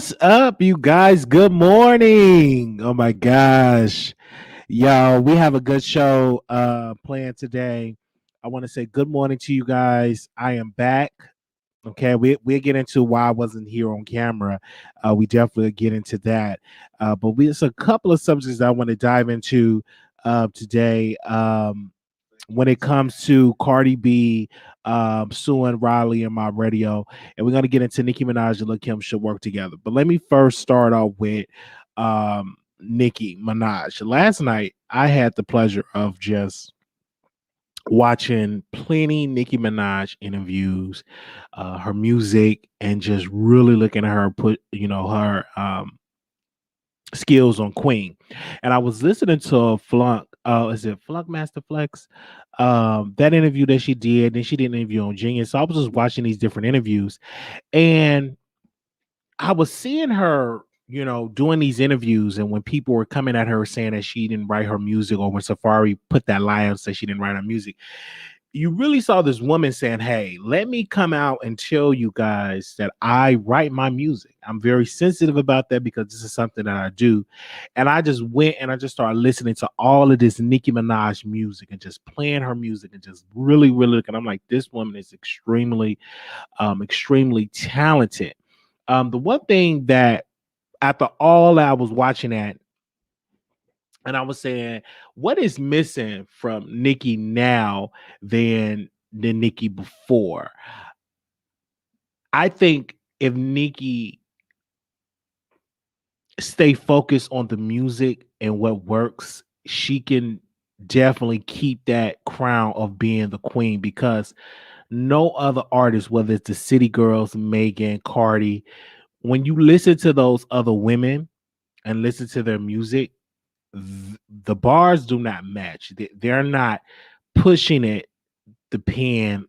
What's up, you guys? Good morning. Oh my gosh. Yo, we have a good show planned today. I want to say good morning to you guys. I am back. Okay, we'll get into why I wasn't here on camera. We definitely get into that. It's a couple of subjects that I want to dive into today. When it comes to Cardi B, Suing Riley and my radio, and we're gonna get into Nicki Minaj and Lil Kim should work together. But let me first start off with Nicki Minaj. Last night, I had the pleasure of just watching plenty Nicki Minaj interviews, her music, and just really looking at her put, her skills on Queen. And I was listening to Flunk. Is it Flunk Master Flex? That interview that she did, then she did an interview on Genius. So I was just watching these different interviews, and I was seeing her, doing these interviews, and when people were coming at her saying that she didn't write her music, or when Safari put that lie out, say she didn't write her music, you really saw this woman saying, "Hey, let me come out and tell you guys that I write my music. I'm very sensitive about that because this is something that I do." And I just went and I just started listening to all of this Nicki Minaj music and just playing her music and just really, really looking. I'm like, this woman is extremely talented. The one thing that after all I was watching that, and I was saying, what is missing from Nicki now than Nicki before? I think if Nicki stay focused on the music and what works, she can definitely keep that crown of being the queen because no other artist, whether it's the City Girls, Megan, Cardi, when you listen to those other women and listen to their music, the bars do not match. They're not pushing it the pen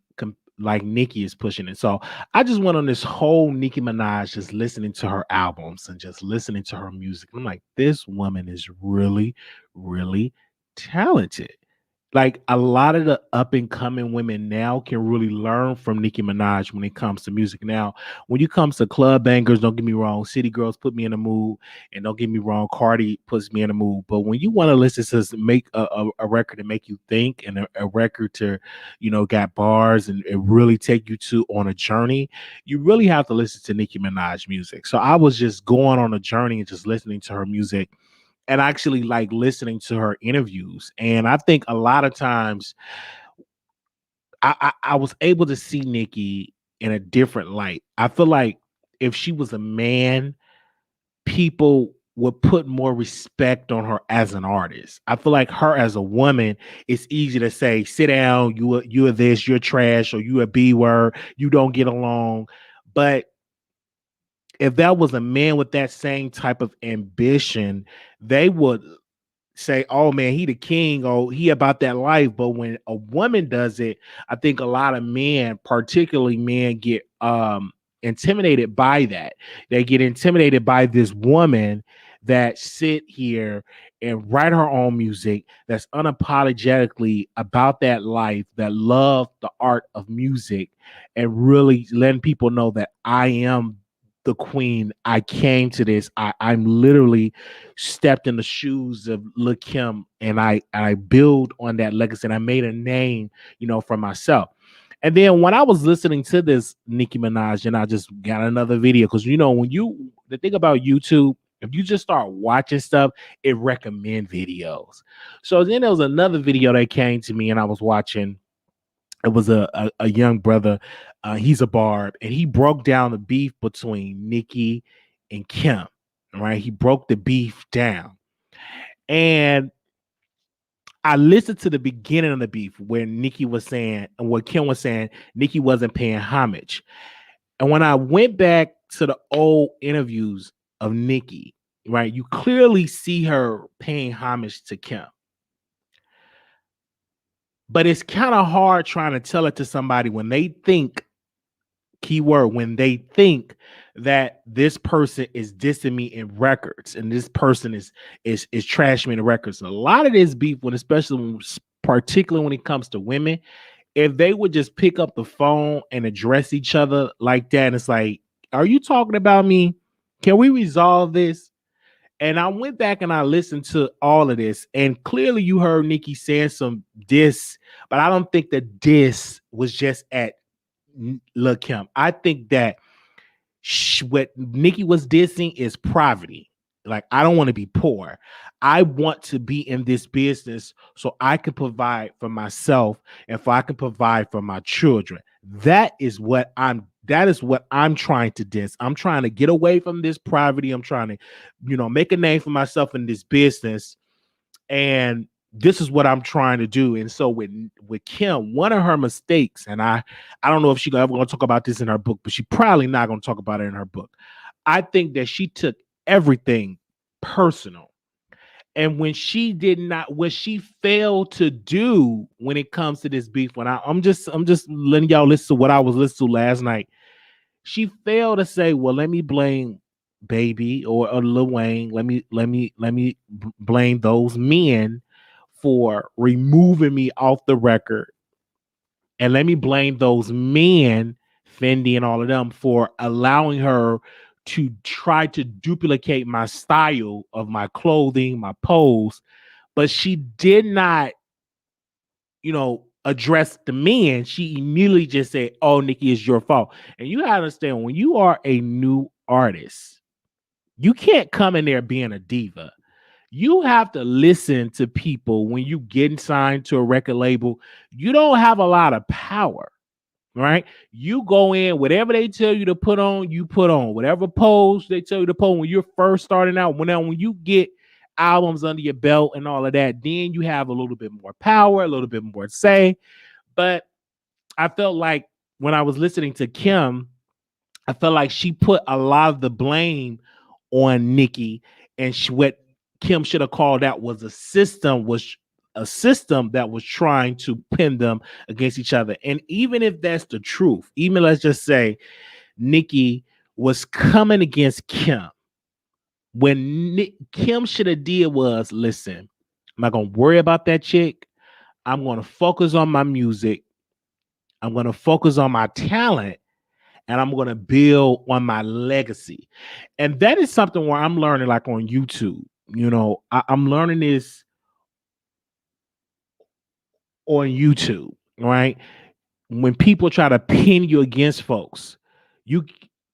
like Nicki is pushing it. So I just went on this whole Nicki Minaj, just listening to her albums and just listening to her music. I'm like, this woman is really, really talented. Like a lot of the up and coming women now can really learn from Nicki Minaj when it comes to music. Now, when you comes to club bangers, don't get me wrong, City Girls put me in the mood, and don't get me wrong, Cardi puts me in the mood. But when you want to listen to make a record to make you think, and a record to, got bars and really take you to on a journey, you really have to listen to Nicki Minaj music. So I was just going on a journey and just listening to her music and actually like listening to her interviews. And I think a lot of times I was able to see Nikki in a different light. I feel like if she was a man, people would put more respect on her as an artist. I feel like her as a woman, it's easy to say, sit down, you are this, you're trash, or you a B word, you don't get along. But if that was a man with that same type of ambition, they would say, "Oh man, he the king, oh he about that life." But when a woman does it, I think a lot of men, particularly men, get intimidated by that. They get intimidated by this woman that sit here and write her own music that's unapologetically about that life, that love the art of music, and really letting people know that I am the queen. I came to this. I'm literally stepped in the shoes of Lil Kim, and I build on that legacy, and I made a name, for myself. And then when I was listening to this Nicki Minaj, and I just got another video, because when the thing about YouTube, if you just start watching stuff, it recommend videos. So then there was another video that came to me, and I was watching. It was a young brother. He's a barb, and he broke down the beef between Nicki and Kim. Right, he broke the beef down, and I listened to the beginning of the beef where Nicki was saying, and what Kim was saying, Nicki wasn't paying homage. And when I went back to the old interviews of Nicki, right, you clearly see her paying homage to Kim. But it's kind of hard trying to tell it to somebody when they think, keyword, when they think that this person is dissing me in records and this person is trashing me in records. And a lot of this beef, particularly when it comes to women, if they would just pick up the phone and address each other like that, and it's like, are you talking about me? Can we resolve this? And I went back and I listened to all of this, and clearly you heard Nicki saying some diss, but I don't think the diss was just at Lil Kim. I think that what Nicki was dissing is poverty. Like, I don't want to be poor. I want to be in this business so I can provide for myself and for I can provide for my children. That is what I'm trying to diss. I'm trying to get away from this poverty. I'm trying to, make a name for myself in this business. And this is what I'm trying to do. And so with Kim, one of her mistakes, and I don't know if she ever going to talk about this in her book, but she probably not going to talk about it in her book. I think that she took everything personal. And when she did not, what she failed to do when it comes to this beef, I'm just letting y'all listen to what I was listening to last night. She failed to say, well, let me blame Baby or Lil Wayne. Let me blame those men for removing me off the record, and let me blame those men, Fendi and all of them, for allowing her to try to duplicate my style of my clothing, my pose. But she did not, address the men. She immediately just said, "Oh, Nicki, it's your fault." And you gotta understand, when you are a new artist, you can't come in there being a diva. You have to listen to people when you get signed to a record label. You don't have a lot of power, right? You go in, whatever they tell you to put on, you put on. Whatever pose they tell you to pose when you're first starting out. When you get albums under your belt and all of that, then you have a little bit more power, a little bit more say. But I felt like when I was listening to Kim, I felt like she put a lot of the blame on Nicki, and what Kim should have called out was a system that was trying to pin them against each other. And even if that's the truth, even let's just say Nicki was coming against Kim, when Kim should have did was, listen, I'm not gonna worry about that chick. I'm gonna focus on my music. I'm gonna focus on my talent, and I'm going to build on my legacy. And that is something where I'm learning, like on YouTube. I'm learning this on YouTube, right? When people try to pin you against folks, you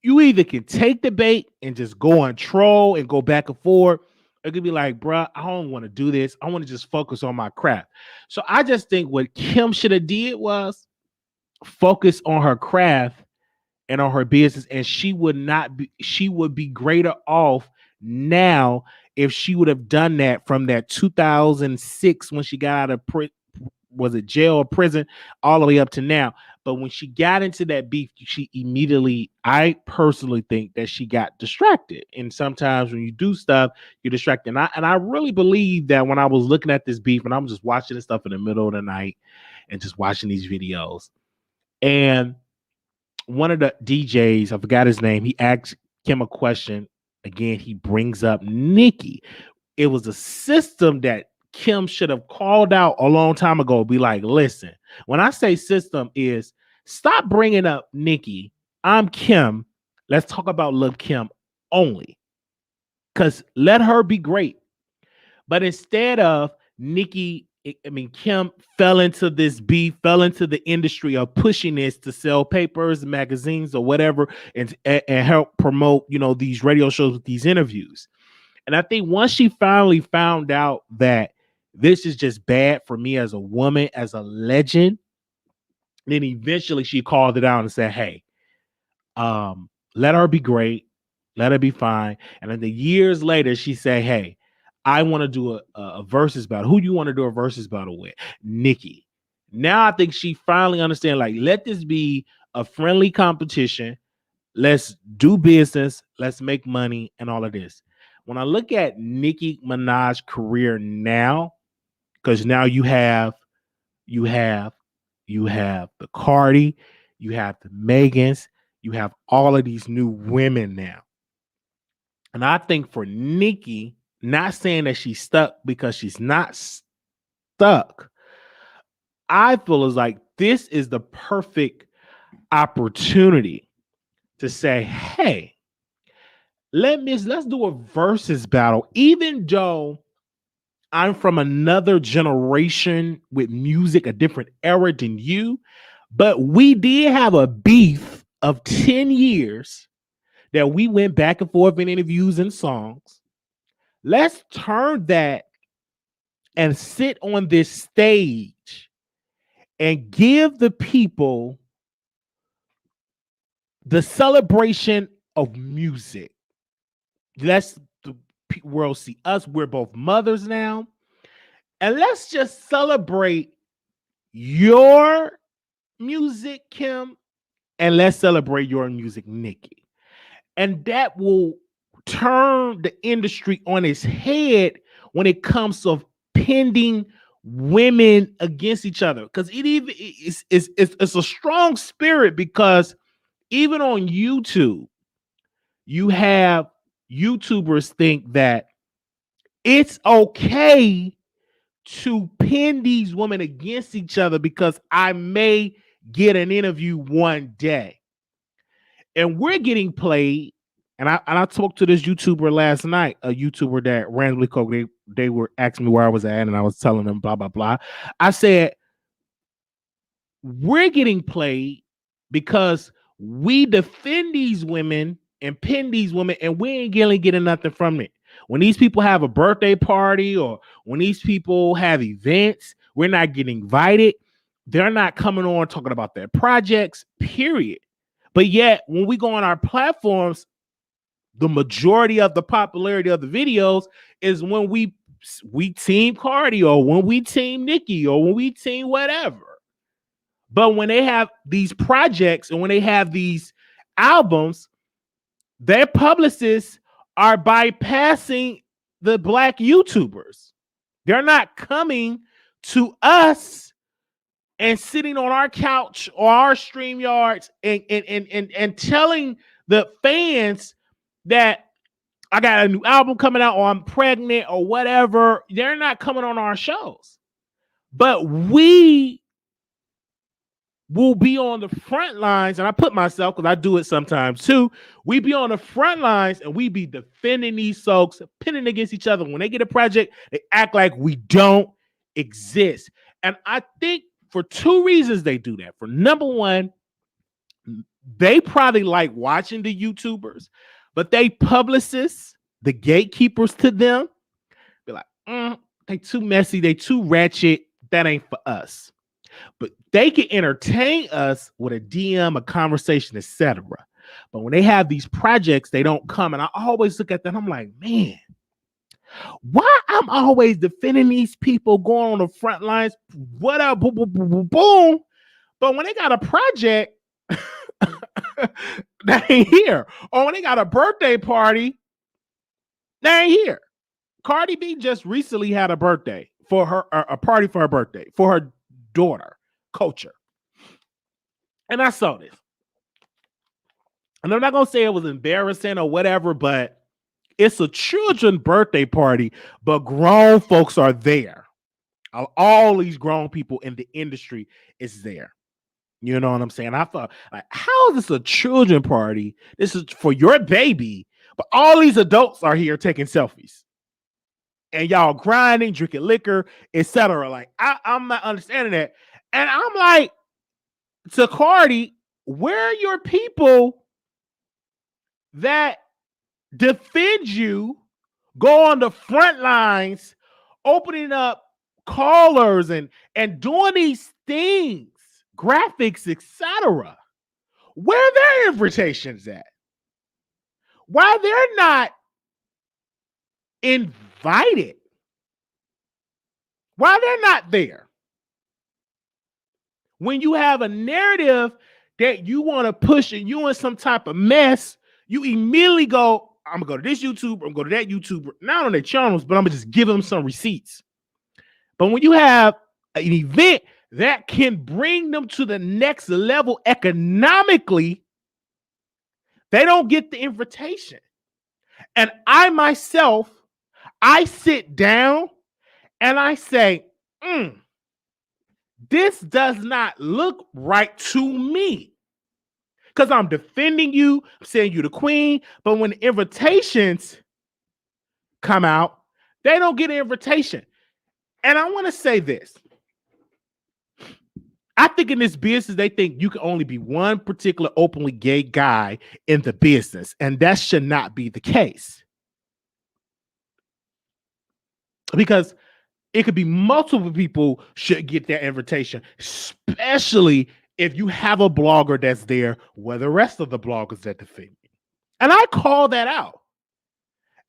you either can take the bait and just go on troll and go back and forth. It could be like, bruh, I don't want to do this. I want to just focus on my craft. So I just think what Kim should have did was focus on her craft and on her business, and she would be greater off now if she would have done that from that 2006 when she got out of was it jail or prison, all the way up to now. But when she got into that beef, she immediately, I personally think that she got distracted. And sometimes when you do stuff, you're distracted. And I really believe that when I was looking at this beef and I'm just watching this stuff in the middle of the night and just watching these videos, and one of the DJs, I forgot his name, he asked Kim a question. Again, he brings up Nicki. It was a system that Kim should have called out a long time ago. Be like, listen, when I say system is stop bringing up Nicki. I'm Kim. Let's talk about Lil Kim only. Because let her be great. But instead of Nicki, Kim fell into this beef, fell into the industry of pushing this to sell papers, magazines, or whatever, and help promote, these radio shows with these interviews. And I think once she finally found out that this is just bad for me as a woman, as a legend, then eventually she called it out and said, hey, let her be great, let her be fine. And then the years later, she said, hey, I want to do a versus battle. Who do you want to do a versus battle with? Nicki. Now I think she finally understands, like, let this be a friendly competition. Let's do business. Let's make money and all of this. When I look at Nicki Minaj's career now, because now you have the Cardi, you have the Megans, you have all of these new women now. And I think for Nicki, not saying that she's stuck, because she's not stuck, I feel is like this is the perfect opportunity to say, hey, let's do a versus battle. Even though I'm from another generation with music, a different era than you, but we did have a beef of 10 years that we went back and forth in interviews and songs. Let's turn that and sit on this stage and give the people the celebration of music. Let's the world see us. We're both mothers now. And let's just celebrate your music, Kim, and let's celebrate your music, Nicki. And that will turn the industry on its head when it comes to pending women against each other. Because it's a strong spirit, because even on YouTube, you have YouTubers think that it's okay to pin these women against each other because I may get an interview one day. And we're getting played. And I talked to this YouTuber last night, a YouTuber that randomly called. They were asking me where I was at, and I was telling them blah, blah, blah. I said, we're getting played because we defend these women and pin these women, and we ain't getting nothing from it. When these people have a birthday party or when these people have events, we're not getting invited. They're not coming on talking about their projects, period. But yet, when we go on our platforms, the majority of the popularity of the videos is when we team Cardi, or when we team Nicki, or when we team whatever. But when they have these projects and when they have these albums, their publicists are bypassing the Black YouTubers. They're not coming to us and sitting on our couch or our StreamYards and telling the fans that I got a new album coming out, or I'm pregnant, or whatever. They're not coming on our shows. But we will be on the front lines, and I put myself, because I do it sometimes too. We be on the front lines and we be defending these folks, pinning against each other. When they get a project, they act like we don't exist. And I think for two reasons they do that. For number one, they probably like watching the YouTubers, but they publicists, the gatekeepers to them, be like, they too messy, they too ratchet, that ain't for us. But they can entertain us with a DM, a conversation, etc. But when they have these projects, they don't come. And I always look at that, I'm like, man, why I'm always defending these people, going on the front lines, whatever, boom, boom, boom, boom, boom. But when they got a project, they ain't here. Or when they got a birthday party, they ain't here. Cardi B just recently had a birthday for her, a party for her birthday, for her daughter, Culture. And I saw this. And I'm not going to say it was embarrassing or whatever, but it's a children's birthday party, but grown folks are there. All these grown people in the industry is there. You know what I'm saying? I thought, like, how is this a children party? This is for your baby, but all these adults are here taking selfies. And y'all grinding, drinking liquor, etc. Like, I'm not understanding that. And I'm like, to Cardi, where are your people that defend you, go on the front lines, opening up callers and doing these things, graphics, etc.? Where are their invitations at? Why they're not invited? Why they're not there? When you have a narrative that you want to push and you in some type of mess, you immediately go, I'm gonna go to this YouTuber, I'm gonna go to that YouTuber, not on their channels, but I'm gonna just give them some receipts. But when you have an event that can bring them to the next level economically, they don't get the invitation. And I myself, I sit down and I say, this does not look right to me. because I'm defending you, I'm saying you the queen. But when the invitations come out, they don't get an invitation. And I want to say this. I think in this business, they think you can only be one particular openly gay guy in the business, and that should not be the case. Because it could be multiple people should get that invitation, especially if you have a blogger that's there where the rest of the bloggers that defend you. And I call that out.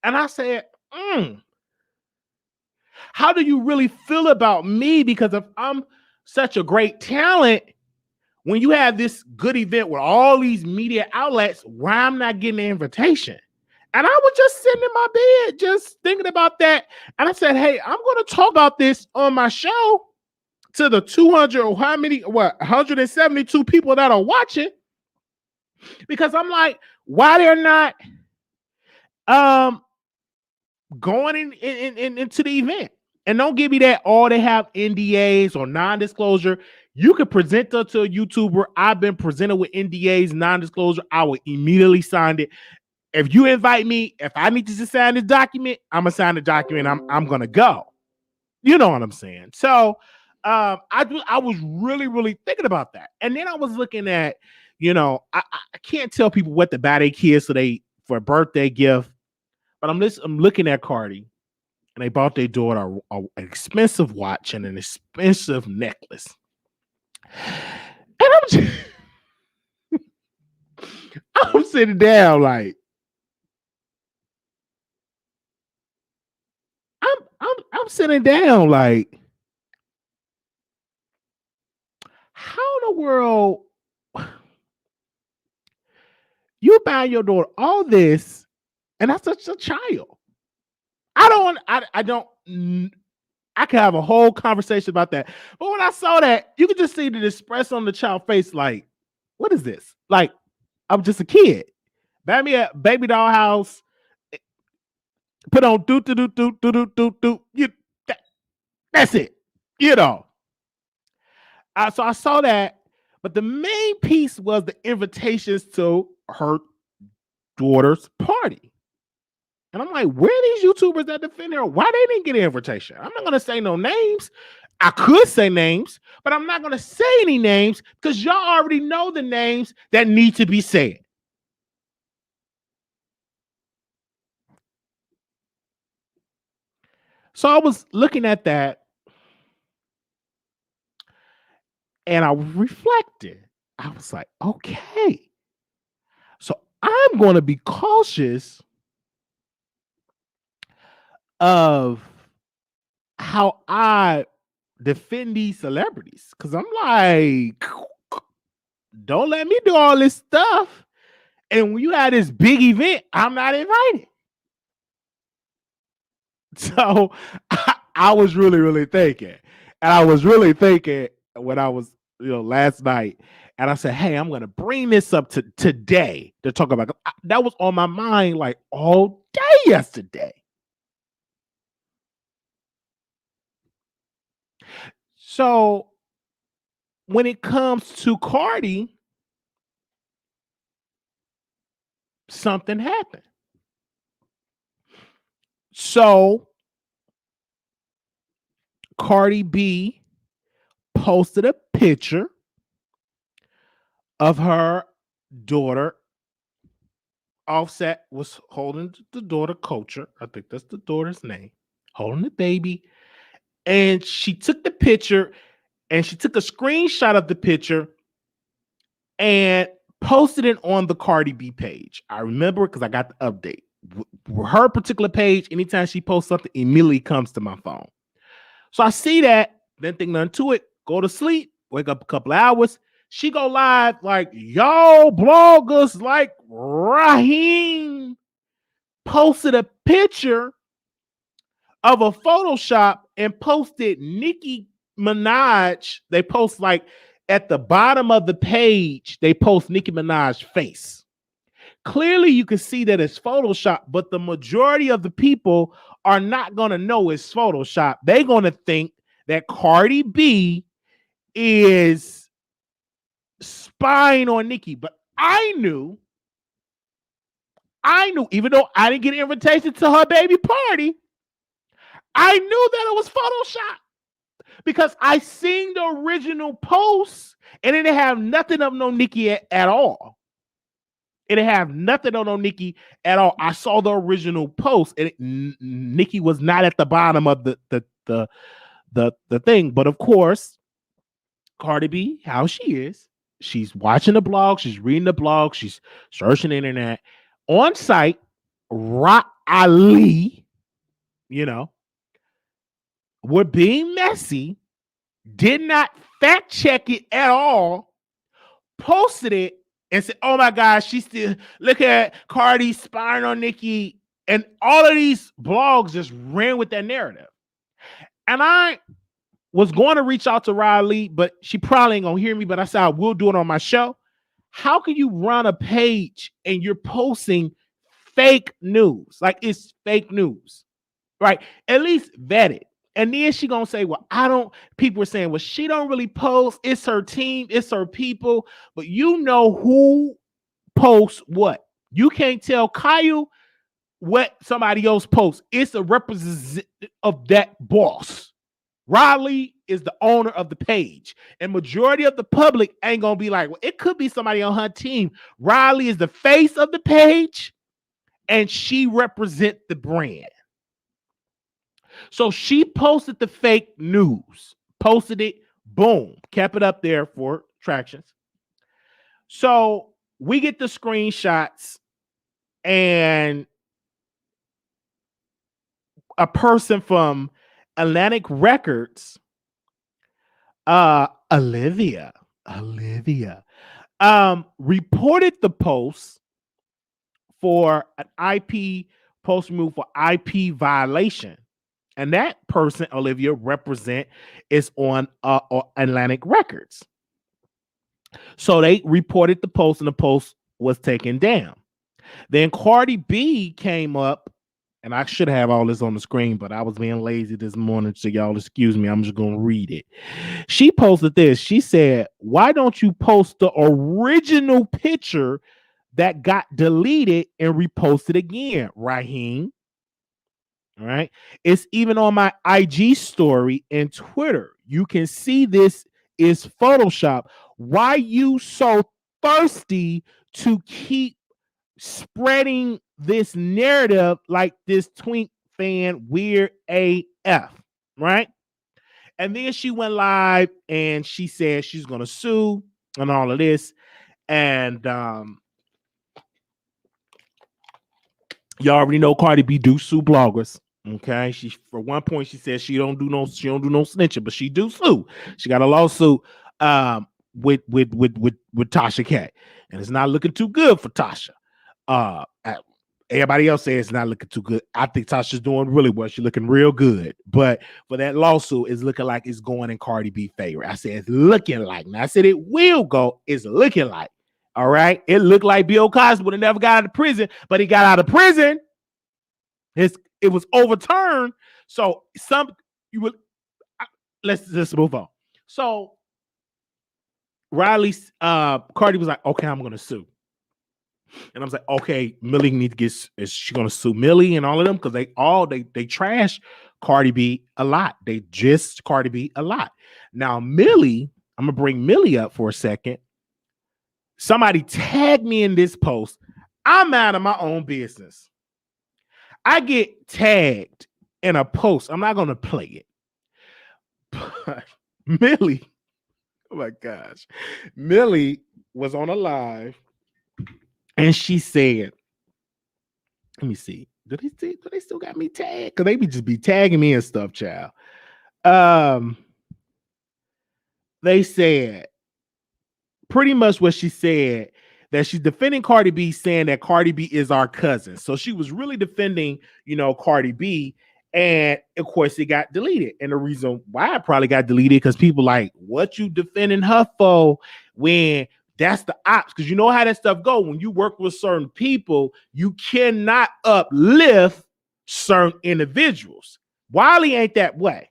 And I said, how do you really feel about me? Because if I'm such a great talent, when you have this good event with all these media outlets, why I'm not getting an invitation? And I was just sitting in my bed, just thinking about that. And I said, hey, I'm going to talk about this on my show to the 200 or 172 people that are watching. Because I'm like, why they're not going into the event? And don't give me that, they have NDAs or non-disclosure. You can present that to a YouTuber. I've been presented with NDAs, non-disclosure. I will immediately sign it. If you invite me, if I need to sign this document, I'm gonna sign the document. I'm gonna go. You know what I'm saying? So I was really thinking about that. And then I was looking at, I can't tell people what to buy their kids for a birthday gift, but I'm looking at Cardi. And they bought their daughter an expensive watch and an expensive necklace. And I'm sitting down like, I'm sitting down like, how in the world you buy your daughter all this, and that's such a child? I could have a whole conversation about that. But when I saw that, you could just see the expression on the child's face, like, what is this? Like, I'm just a kid. Buy me a baby doll house, put on do. That's it. So I saw that, but the main piece was the invitations to her daughter's party. And I'm like, where are these YouTubers that defend her? Why they didn't get an invitation? I'm not going to say no names. I could say names, but I'm not going to say any names because y'all already know the names that need to be said. So I was looking at that and I reflected. I was like, okay. So I'm going to be cautious of how I defend these celebrities, because I'm like, don't let me do all this stuff, and when you have this big event, I'm not invited. So I was really thinking, and I was really thinking when I was last night, and I said, hey, I'm going to bring this up today to talk about. That was on my mind like all day yesterday. So when it comes to Cardi, something happened. So Cardi B posted a picture of her daughter. Offset was holding the daughter, Culture. I think that's the daughter's name, holding the baby. And she took the picture and she took a screenshot of the picture and posted it on the Cardi B page. I remember because I got the update. Her particular page, anytime she posts something, immediately comes to my phone. So I see that, then think nothing to it, go to sleep, wake up a couple of hours. She go live like, y'all bloggers like Raheem posted a picture of a Photoshop and posted Nicki Minaj. They post like at the bottom of the page, they post Nicki Minaj's face. Clearly, you can see that it's Photoshop, but the majority of the people are not going to know it's Photoshop. They're going to think that Cardi B is spying on Nicki. But I knew, even though I didn't get an invitation to her baby party, I knew that it was Photoshop because I seen the original post and it didn't have nothing of no Nicki at all. It didn't have nothing on no Nicki at all. I saw the original post and Nicki was not at the bottom of the thing. But of course, Cardi B, how she is, she's watching the blog, she's reading the blog, she's searching the internet. On site, Ali, you know, were being messy, did not fact check it at all, posted it, and said, "Oh my gosh, she still look at Cardi spying on Nicki," and all of these blogs just ran with that narrative. And I was going to reach out to Riley, but she probably ain't gonna hear me. But I said I will do it on my show. How can you run a page and you're posting fake news? Like it's fake news, right? At least vet it. And then she gonna say, "Well, I don't." People are saying, "Well, she don't really post. It's her team. It's her people." But you know who posts what. You can't tell Kyle what somebody else posts. It's a representative of that boss. Riley is the owner of the page, and majority of the public ain't gonna be like, "Well, it could be somebody on her team." Riley is the face of the page, and she represents the brand. So she posted the fake news, posted it, boom, kept it up there for tractions. So we get the screenshots, and a person from Atlantic Records, Olivia, reported the post for an IP post removed for IP violation. And that person, Olivia, is on Atlantic Records. So they reported the post, and the post was taken down. Then Cardi B came up, and I should have all this on the screen, but I was being lazy this morning, so y'all excuse me. I'm just going to read it. She posted this. She said, "Why don't you post the original picture that got deleted and repost it again, Raheem?" All right. It's even on my IG story and Twitter. You can see this is Photoshop. Why you so thirsty to keep spreading this narrative like this twink fan weird AF, right? And then she went live and she said she's gonna sue and all of this. And you already know Cardi B do sue bloggers. Okay, she for one point she said she don't do no snitching, but she do sue. She got a lawsuit with Tasha K, and it's not looking too good for Tasha. Everybody else says it's not looking too good. I think Tasha's doing really well. She's looking real good, but for that lawsuit, it's looking like it's going in Cardi B favor. I said it's looking like. Now I said it will go. It's looking like. All right, it looked like Bill Cosby would have never got out of prison, but he got out of prison. It was overturned. So let's move on. So Cardi was like, "Okay, I'm gonna sue." And I was like, "Okay, Millie need to get. Is she gonna sue Millie and all of them? Because they trash Cardi B a lot. They just Cardi B a lot. Now Millie, I'm gonna bring Millie up for a second. Somebody tagged me in this post. I'm out of my own business. I get tagged in a post. I'm not gonna play it, but Millie, oh my gosh, Millie was on a live. And she said, "Let me see. Do they still got me tagged? Because they just be tagging me and stuff, child." They said pretty much what she said, that she's defending Cardi B, saying that Cardi B is our cousin. So she was really defending, Cardi B. And of course, it got deleted. And the reason why it probably got deleted because people like, "What you defending her for?" When that's the ops, because you know how that stuff go. When you work with certain people, you cannot uplift certain individuals. Wiley ain't that way.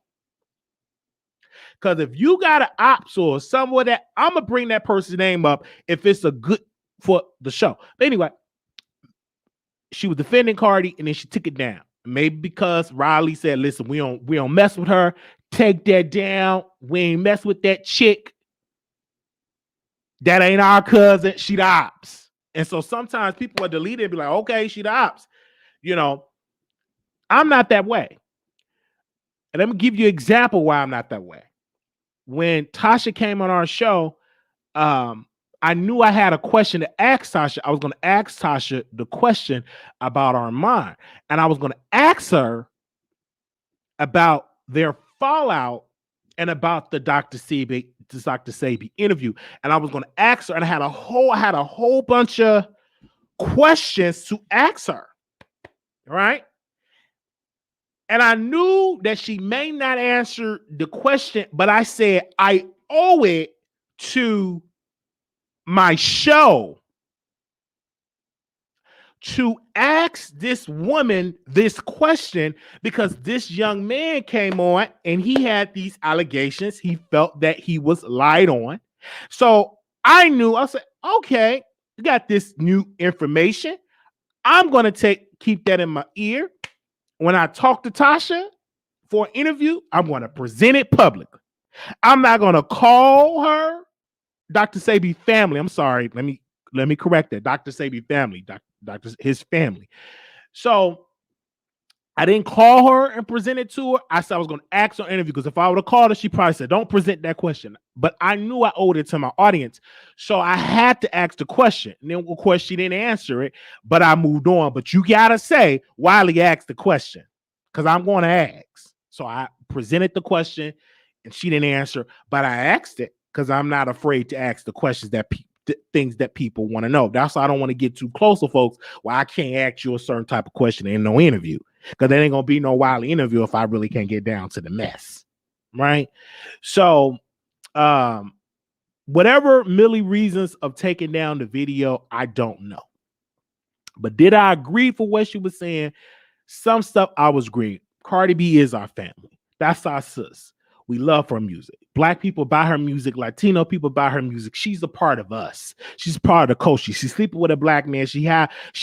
Because if you got an ops or someone that I'm gonna bring that person's name up if it's a good for the show. But anyway, she was defending Cardi, and then she took it down. Maybe because Riley said, "Listen, we don't mess with her. Take that down. We ain't mess with that chick. That ain't our cousin. She the ops." And so sometimes people are deleted and be like, "Okay, she the ops." You know, I'm not that way. And let me give you an example why I'm not that way. When Tasha came on our show, I knew I had a question to ask Tasha. I was going to ask Tasha the question about Armand. And I was going to ask her about their fallout and about the Dr. Sebi interview. And I was going to ask her, and I had a whole bunch of questions to ask her. Right? And I knew that she may not answer the question, but I said, I owe it to my show to ask this woman this question, because this young man came on and he had these allegations. He felt that he was lied on. So I knew, I said, okay, you got this new information. I'm going to keep that in my ear. When I talk to Tasha for an interview, I'm going to present it publicly. I'm not going to call her Dr. Sebi family. I'm sorry. Let me correct that. Dr. Sebi family, his family. So I didn't call her and present it to her. I said I was going to ask her interview, because if I would have called her, she probably said, "Don't present that question." But I knew I owed it to my audience. So I had to ask the question. And then, of course, she didn't answer it, but I moved on. But you got to say, Wiley asked the question, because I'm going to ask. So I presented the question and she didn't answer, but I asked it because I'm not afraid to ask the questions that things that people want to know. That's why I don't want to get too close to folks. Well, I can't ask you a certain type of question in no interview, because there ain't gonna be no Wiley interview if I really can't get down to the mess, right? So, whatever Millie reasons of taking down the video, I don't know. But did I agree for what she was saying? Some stuff I was agreeing. Cardi B is our family. That's our sis. We love her music. Black people buy her music. Latino people buy her music. She's a part of us. She's part of the culture. She's sleeping with a black man. She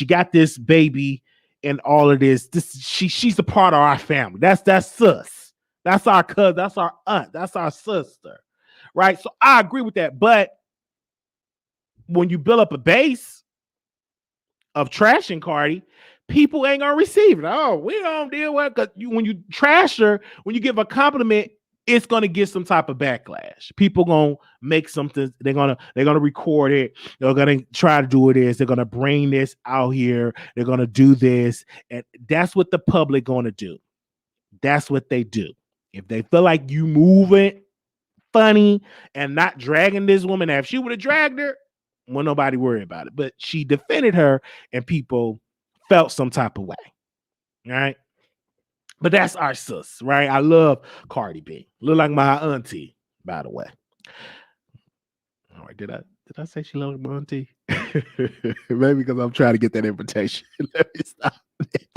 got this baby and all of this. She's a part of our family. That's sis. That's our cousin. That's our aunt. That's our sister. Right? So I agree with that. But when you build up a base of trashing Cardi, people ain't gonna receive it. Oh, we don't deal with it, because when you trash her, when you give a compliment, it's gonna get some type of backlash. People gonna make something. They're gonna record it. They're gonna try to do this. They're gonna bring this out here. They're gonna do this, and that's what the public gonna do. That's what they do. If they feel like you moving funny and not dragging this woman, if she would have dragged her, won't nobody worry about it. But she defended her, and people felt some type of way. All right. But that's our sis, right? I love Cardi B. Look like my auntie, by the way. All right, did I say she looked like my auntie? Maybe because I'm trying to get that invitation. Let me stop. Okay.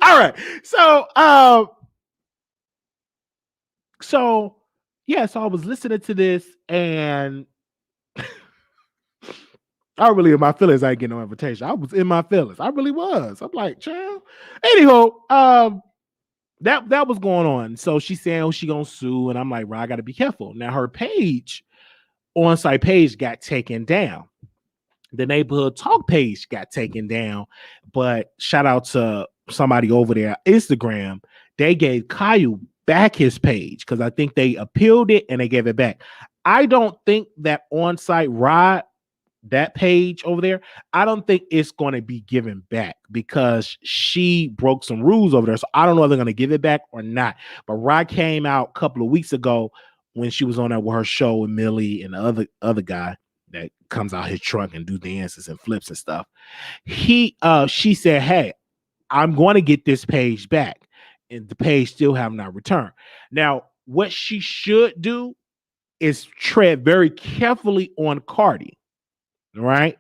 All right. So I was listening to this, and I really in my feelings. I ain't getting no invitation. I was in my feelings. I really was. I'm like, child. Anyhow, that was going on. So she's saying, oh, she gonna sue, and I'm like, well, I gotta be careful. Now her page, on-site page, got taken down. The neighborhood talk page got taken down, but shout out to somebody over there, Instagram. They gave Caillou back his page, because I think they appealed it and they gave it back. I don't think that on-site Rod, that page over there, I don't think it's going to be given back, because she broke some rules over there. So I don't know if they're going to give it back or not. But Rod came out a couple of weeks ago when she was on there with her show with Millie and the other guy that comes out his trunk and do dances and flips and stuff. She said, hey, I'm going to get this page back. And the page still have not returned. Now, what she should do is tread very carefully on Cardi. Right?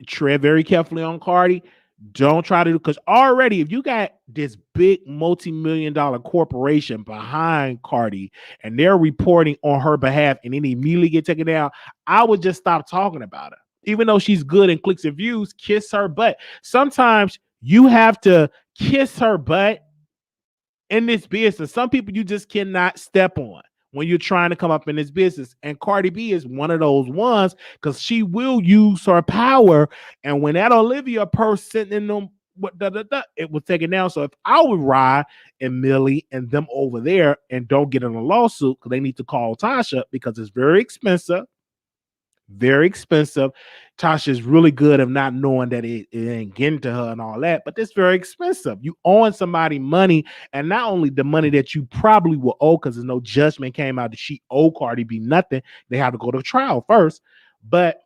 Tread very carefully on Cardi. Don't try to do, because already if you got this big multi-million-dollar corporation behind Cardi and they're reporting on her behalf and then immediately get taken down, I would just stop talking about her. Even though she's good in clicks and views, kiss her butt. Sometimes you have to kiss her butt in this business. Some people you just cannot step on when you're trying to come up in this business. And Cardi B is one of those ones because she will use her power. And when that Olivia purse sitting in them, it will take it down. So if I would ride and Millie and them over there and don't get in a lawsuit because they need to call Tasha because it's very expensive. Very expensive. Tasha's really good of not knowing that it ain't getting to her and all that, but it's very expensive. You owing somebody money, and not only the money that you probably will owe because there's no judgment came out that she owe Cardi B nothing. They have to go to trial first, but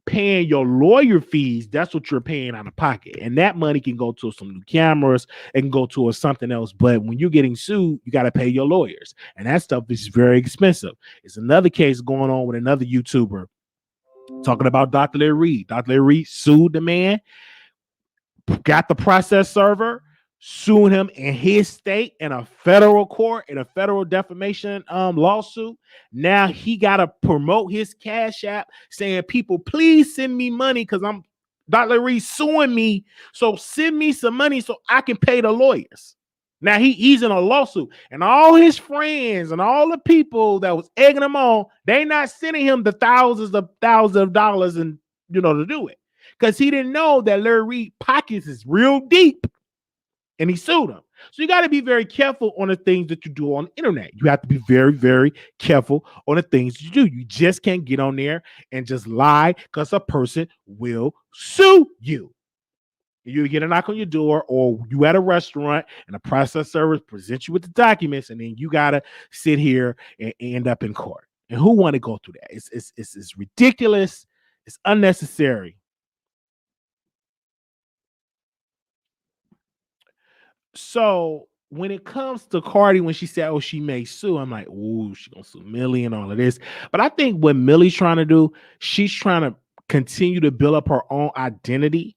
paying your lawyer fees, that's what you're paying out of pocket. And that money can go to some new cameras, it can go to something else. But when you're getting sued, you got to pay your lawyers. And that stuff is very expensive. It's another case going on with another YouTuber talking about Dr. Larry Reed. Dr. Larry Reed sued the man, got the process server, suing him in his state in a federal court in a federal defamation lawsuit. Now he got to promote his Cash App saying, people, please send me money because I'm Dr. Larry Reed suing me. So send me some money so I can pay the lawyers. Now he's in a lawsuit, and all his friends and all the people that was egging him on, they not sending him the thousands of dollars and to do it because he didn't know that Larry Reed pockets is real deep, and he sued him. So you got to be very careful on the things that you do on the internet. You have to be very, very careful on the things you do. You just can't get on there and just lie because a person will sue you. You get a knock on your door, or you at a restaurant and a process server presents you with the documents, and then you gotta sit here and end up in court. And who want to go through that? It's ridiculous. It's unnecessary. So when it comes to Cardi, when she said, "Oh, she may sue," I'm like, "Ooh, she gonna sue Millie and all of this." But I think what Millie's trying to do, she's trying to continue to build up her own identity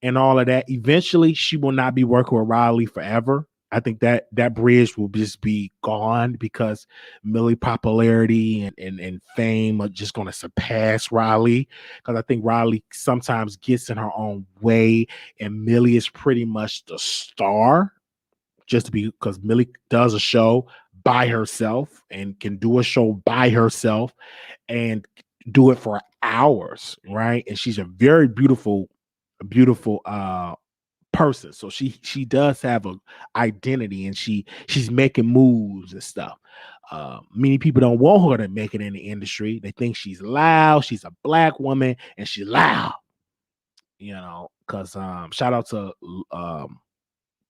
and all of that. Eventually, she will not be working with Riley forever. I think that bridge will just be gone because Millie popularity and fame are just going to surpass Riley. Because I think Riley sometimes gets in her own way, and Millie is pretty much the star. Just to be because Millie does a show by herself and can do a show by herself and do it for hours, right? And she's a very beautiful person. So she does have a identity, and she's making moves and stuff. Many people don't want her to make it in the industry. They think she's loud. She's a black woman and she's loud, because shout out to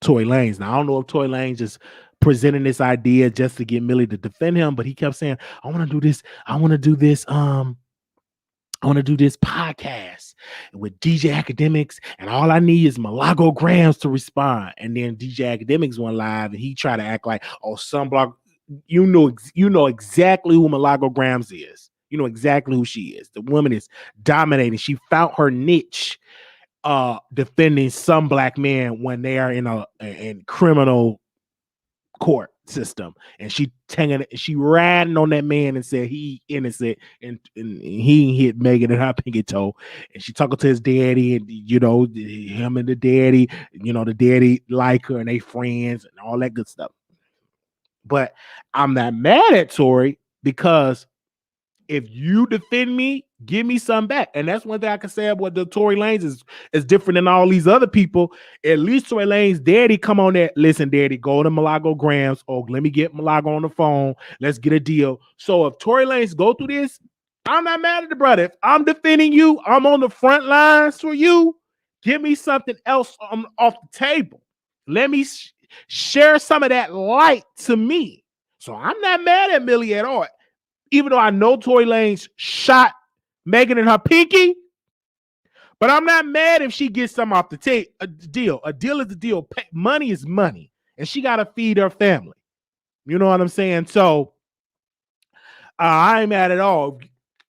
Tory Lanez. Now I don't know if Tory Lanez just presenting this idea just to get Millie to defend him, but he kept saying, I want to do this, I want to do this podcast with DJ Academics, and all I need is Malagograms to respond. And then DJ Academics went live, and he tried to act like, oh, Sunblock, you know exactly who Malagograms is. You know exactly who she is. The woman is dominating. She found her niche, defending some black men when they are in criminal court system, and she riding on that man and said he innocent, and he hit Megan in her pinky toe, and she talking to his daddy, and him and the daddy, the daddy like her and they friends and all that good stuff. But I'm not mad at Tory because if you defend me, give me some back. And that's one thing I can say about the Tory Lanez is different than all these other people. At least Tory Lanez daddy come on there. Listen, daddy, go to Malagograms, or let me get Malago on the phone. Let's get a deal. So if Tory Lanez go through this, I'm not mad at the brother. If I'm defending you, I'm on the front lines for you. Give me something else off the table. Let me share some of that light to me. So I'm not mad at Millie at all. Even though I know Tory Lanez shot Megan in her pinky, but I'm not mad if she gets some off the deal. A deal is a deal. Money is money, and she got to feed her family. You know what I'm saying? So I ain't mad at all.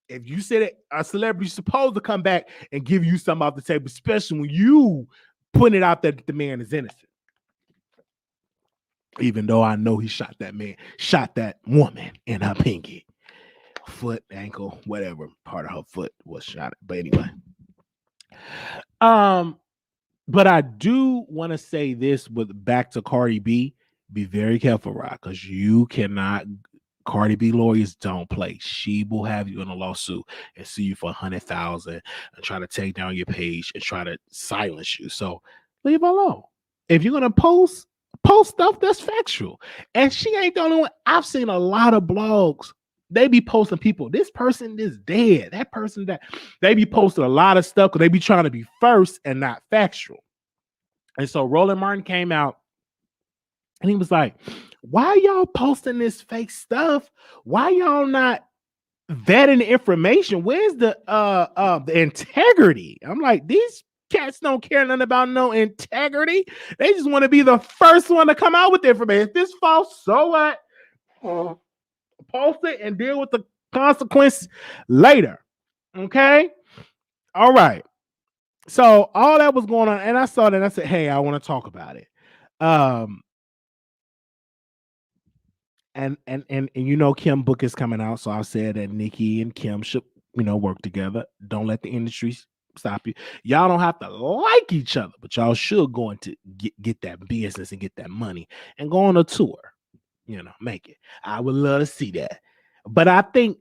If you said it, a celebrity is supposed to come back and give you something off the table, especially when you put it out there that the man is innocent. Even though I know he shot that woman in her pinky. Foot, ankle, whatever part of her foot was shot. But anyway. Um, but I do want to say this with back to Cardi B. Be very careful, Rock, because you cannot. Cardi B lawyers don't play. She will have you in a lawsuit and sue you for 100,000 and try to take down your page and try to silence you. So leave her alone. If you're gonna post stuff that's factual. And she ain't the only one. I've seen a lot of blogs. They be posting people. This person is dead. That person that they be posting a lot of stuff because they be trying to be first and not factual. And so Roland Martin came out and he was like, why y'all posting this fake stuff? Why y'all not vetting the information? Where's the integrity? I'm like, these cats don't care nothing about no integrity. They just want to be the first one to come out with the information. If this false, so what? Post it and deal with the consequence later. Okay. All right. So all that was going on, and I saw that. And I said, "Hey, I want to talk about it." Um, and you know, Kim book is coming out, so I said that Nicki and Kim should work together. Don't let the industry stop you. Y'all don't have to like each other, but y'all should go into get that business and get that money and go on a tour. Make it. I would love to see that. But I think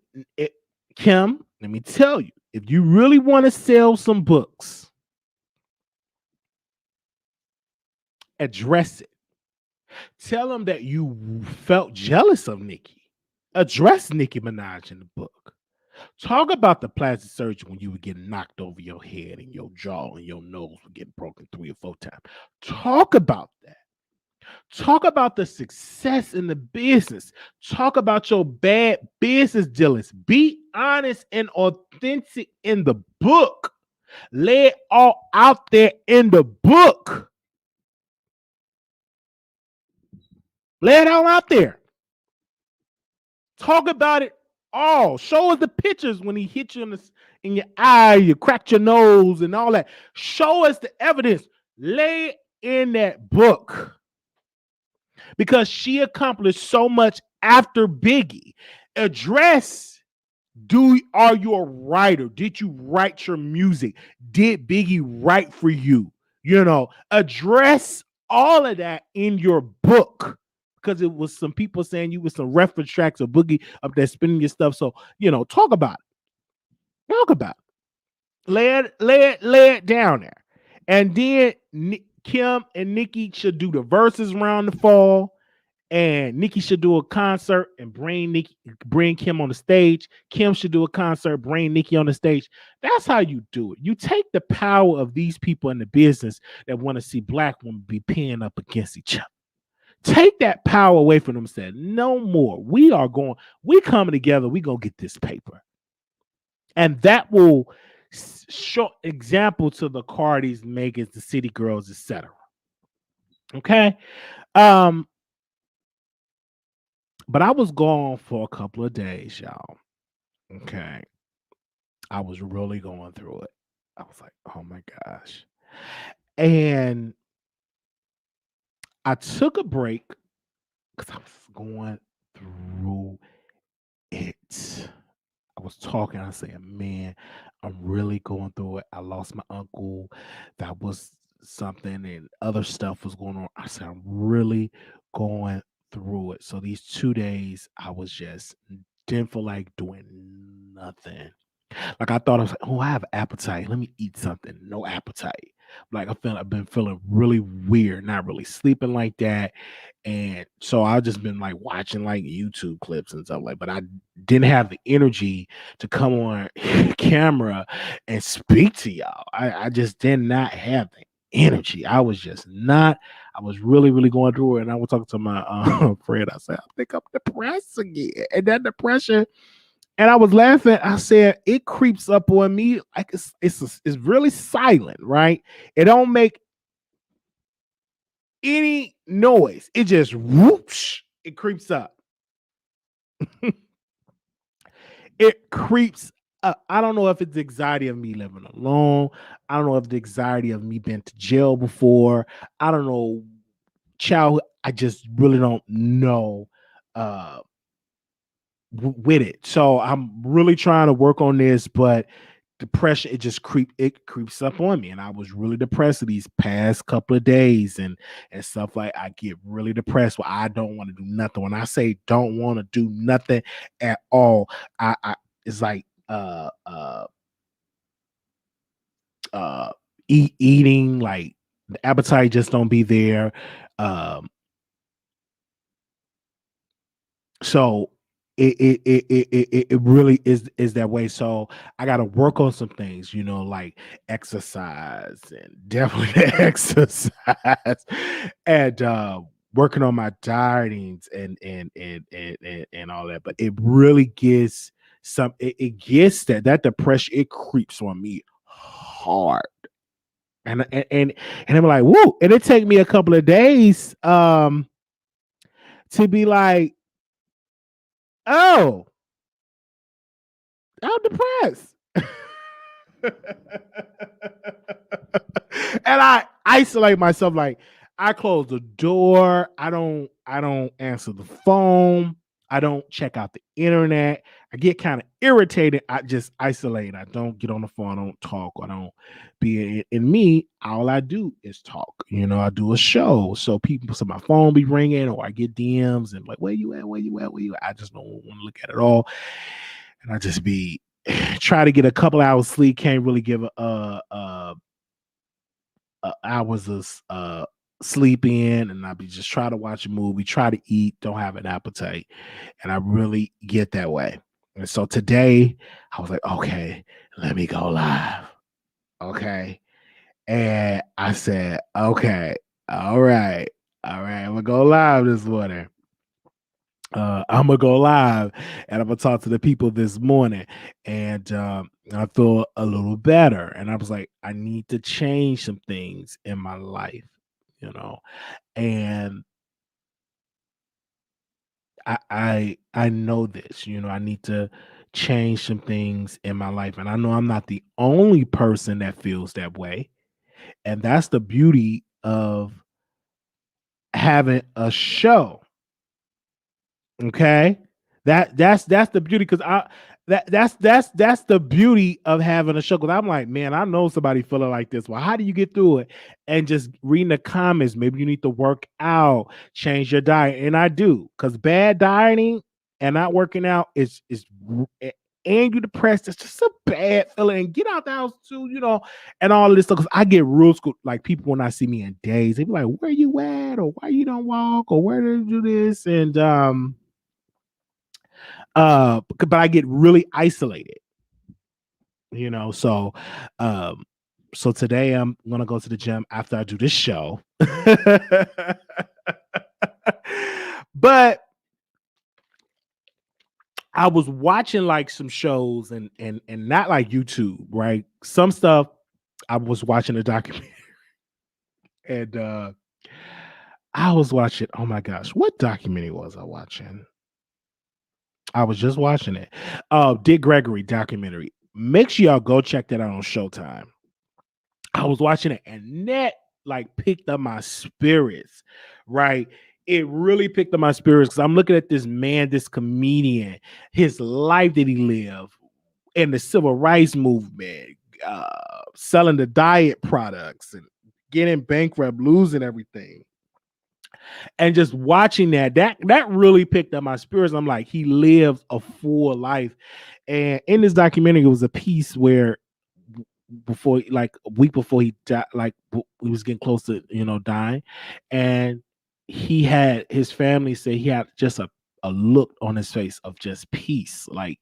Kim, let me tell you, if you really want to sell some books, address it. Tell them that you felt jealous of Nicki. Address Nicki Minaj in the book. Talk about the plastic surgery when you were getting knocked over your head and your jaw and your nose were getting broken 3 or 4 times. Talk about that. Talk about the success in the business. Talk about your bad business dealings. Be honest and authentic in the book. Lay it all out there in the book. Lay it all out there. Talk about it all. Show us the pictures when he hit you in your eye, you cracked your nose and all that. Show us the evidence. Lay it in that book. Because she accomplished so much after Biggie. Address, are you a writer? Did you write your music? Did Biggie write for you? Address all of that in your book. Because it was some people saying you was some reference tracks of Boogie up there spinning your stuff. So, talk about it. Talk about it. Lay it down there. And then Kim and Nicki should do the verses around the fall. And Nicki should do a concert and bring Kim on the stage. Kim should do a concert, bring Nicki on the stage. That's how you do it. You take the power of these people in the business that want to see black women be pinned up against each other. Take that power away from them. Said no more. We coming together. We gonna get this paper, and that will show example to the Cardis, Megans, the City Girls, etc. Okay. But I was gone for a couple of days, y'all. Okay. I was really going through it. I was like, oh my gosh. And I took a break because I was going through it. I was talking, I said, man, I'm really going through it. I lost my uncle. That was something, and other stuff was going on. I said, I'm really going through it. So these 2 days, I was just didn't feel like doing nothing. Like I thought I was like, oh, I have appetite. Let me eat something. No appetite. Like I've been feeling really weird, not really sleeping like that. And so I've just been like watching like YouTube clips and stuff but I didn't have the energy to come on camera and speak to y'all. I just did not have the energy. I was really, really going through it. And I was talking to my friend. I said, I think I'm depressed again. And that depression, and I was laughing. I said, it creeps up on me like it's really silent, right? It don't make any noise. It just whoosh. It creeps up. It creeps up. I don't know if it's the anxiety of me living alone. I don't know if the anxiety of me been to jail before. I don't know childhood. I just really don't know with it. So I'm really trying to work on this, but depression, it creeps up on me. And I was really depressed these past couple of days and stuff. Like, I get really depressed where I don't want to do nothing. When I say don't want to do nothing at all, I it's like eating, like the appetite just don't be there. Um so it really is that way. So I got to work on some things, like exercise, and definitely exercise, and working on my dietings and all that. But it really gets it gets that depression, it creeps on me hard. And I'm like, whoa, and it take me a couple of days to be like, oh, I'm depressed. And I isolate myself. Like, I close the door. I don't answer the phone. I don't check out the internet. I get kind of irritated. I just isolate. I don't get on the phone. I don't talk. I don't be in me. All I do is talk. I do a show. So my phone be ringing, or I get DMs and like, where you at? Where you at? Where you at? I just don't want to look at it all. And I just be try to get a couple hours sleep. Can't really give hours of sleep in, and I be just try to watch a movie, try to eat, don't have an appetite, and I really get that way. And so today I was like, okay, let me go live. Okay. And I said, okay, all right, I'm gonna go live this morning. I'm gonna go live and I'm gonna talk to the people this morning, and I feel a little better. And I was like, I need to change some things in my life, you know. And I know this, I need to change some things in my life, and I know I'm not the only person that feels that way. And that's the beauty of having a show. Okay. That's the beauty, because that's the beauty of having a show. Because I'm like, man, I know somebody feeling like this. Well, how do you get through it? And just reading the comments, maybe you need to work out, change your diet. And I do, because bad dieting and not working out and you depressed, it's just a bad feeling. And get out the house too, and all of this stuff. Because I get real school, like people when I see me in days, they be like, where you at? Or why you don't walk? Or where did you do this? And but I get really isolated, so so today I'm gonna go to the gym after I do this show. But I was watching like some shows and not like YouTube, right? Some stuff I was watching a documentary, and I was watching, oh my gosh, what documentary was I watching? I was just watching it. Dick Gregory documentary. Make sure y'all go check that out on Showtime. I was watching it, and that like picked up my spirits, right? It really picked up my spirits, because I'm looking at this man, this comedian, his life that he lived in the civil rights movement, selling the diet products and getting bankrupt, losing everything. And just watching that really picked up my spirits. I'm like, he lived a full life. And in this documentary, it was a piece where before, like a week before he died, like he was getting close to dying, and he had his family say he had just a look on his face of just peace, like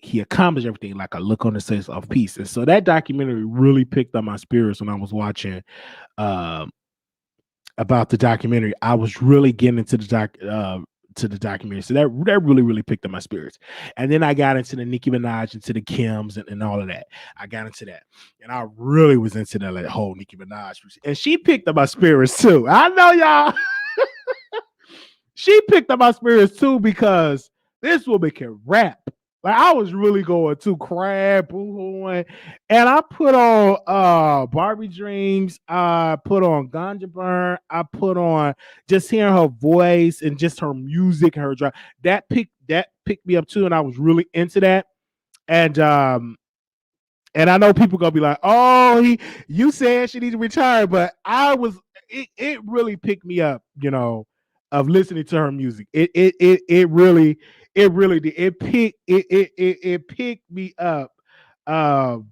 he accomplished everything, like a look on his face of peace. And so that documentary really picked up my spirits when I was watching about the documentary. I was really getting into the documentary. So that really picked up my spirits. And then I got into the Nicki Minaj, into the Kims, and all of that. I got into that. And I really was into that like, whole Nicki Minaj. And she picked up my spirits too. I know y'all. She picked up my spirits too, because this woman can rap. Like, I was really going to crab boo-hooing. And I put on Barbie Dreams. I put on Ganja Burn. I put on just hearing her voice and just her music, her drive. That picked me up too. And I was really into that. And And I know people gonna be like, "Oh, you said she needs to retire," but it really picked me up, of listening to her music. It really did. It picked me up. Um,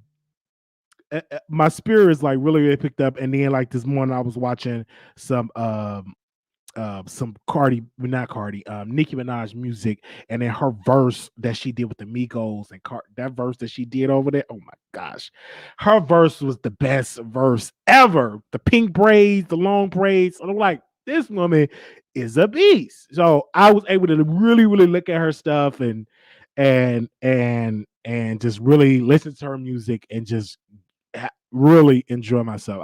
my spirit is like really picked up, and then like this morning I was watching some Cardi, not Cardi, Nicki Minaj music, and then her verse that she did with the Migos and that verse that she did over there. Oh my gosh, her verse was the best verse ever. The pink braids, the long braids. And I'm like, this woman is a beast. So I was able to really, really look at her stuff and just really listen to her music and just really enjoy myself.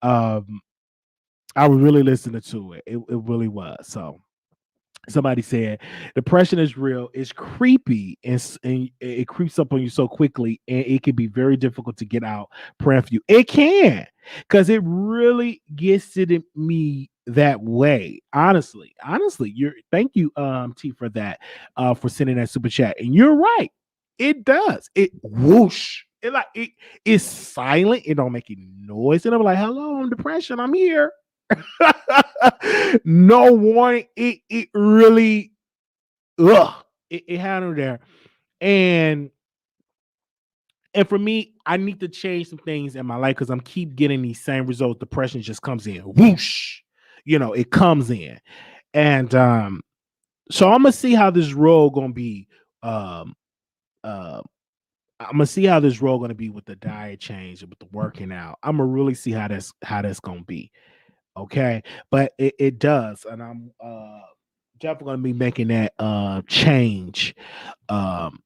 Um I was really listening to it. It really was. So somebody said depression is real. It's creepy and it creeps up on you so quickly, and it can be very difficult to get out. Praying for you. It can, because it really gets to me that way. Honestly, you're thank you, T, for that, for sending that super chat. And you're right. It does. It whoosh. It's silent. It don't make any noise. And I'm like, hello, I'm depression. I'm here. No warning. It really it had her there. And for me, I need to change some things in my life because I'm keep getting these same results. Depression just comes in. Whoosh. It comes in. And so I'm gonna see how this role gonna be. Um uh I'm gonna see how this role gonna be with the diet change and with the working out. I'm gonna really see how that's gonna be. Okay, but it does, and I'm definitely going to be making that change um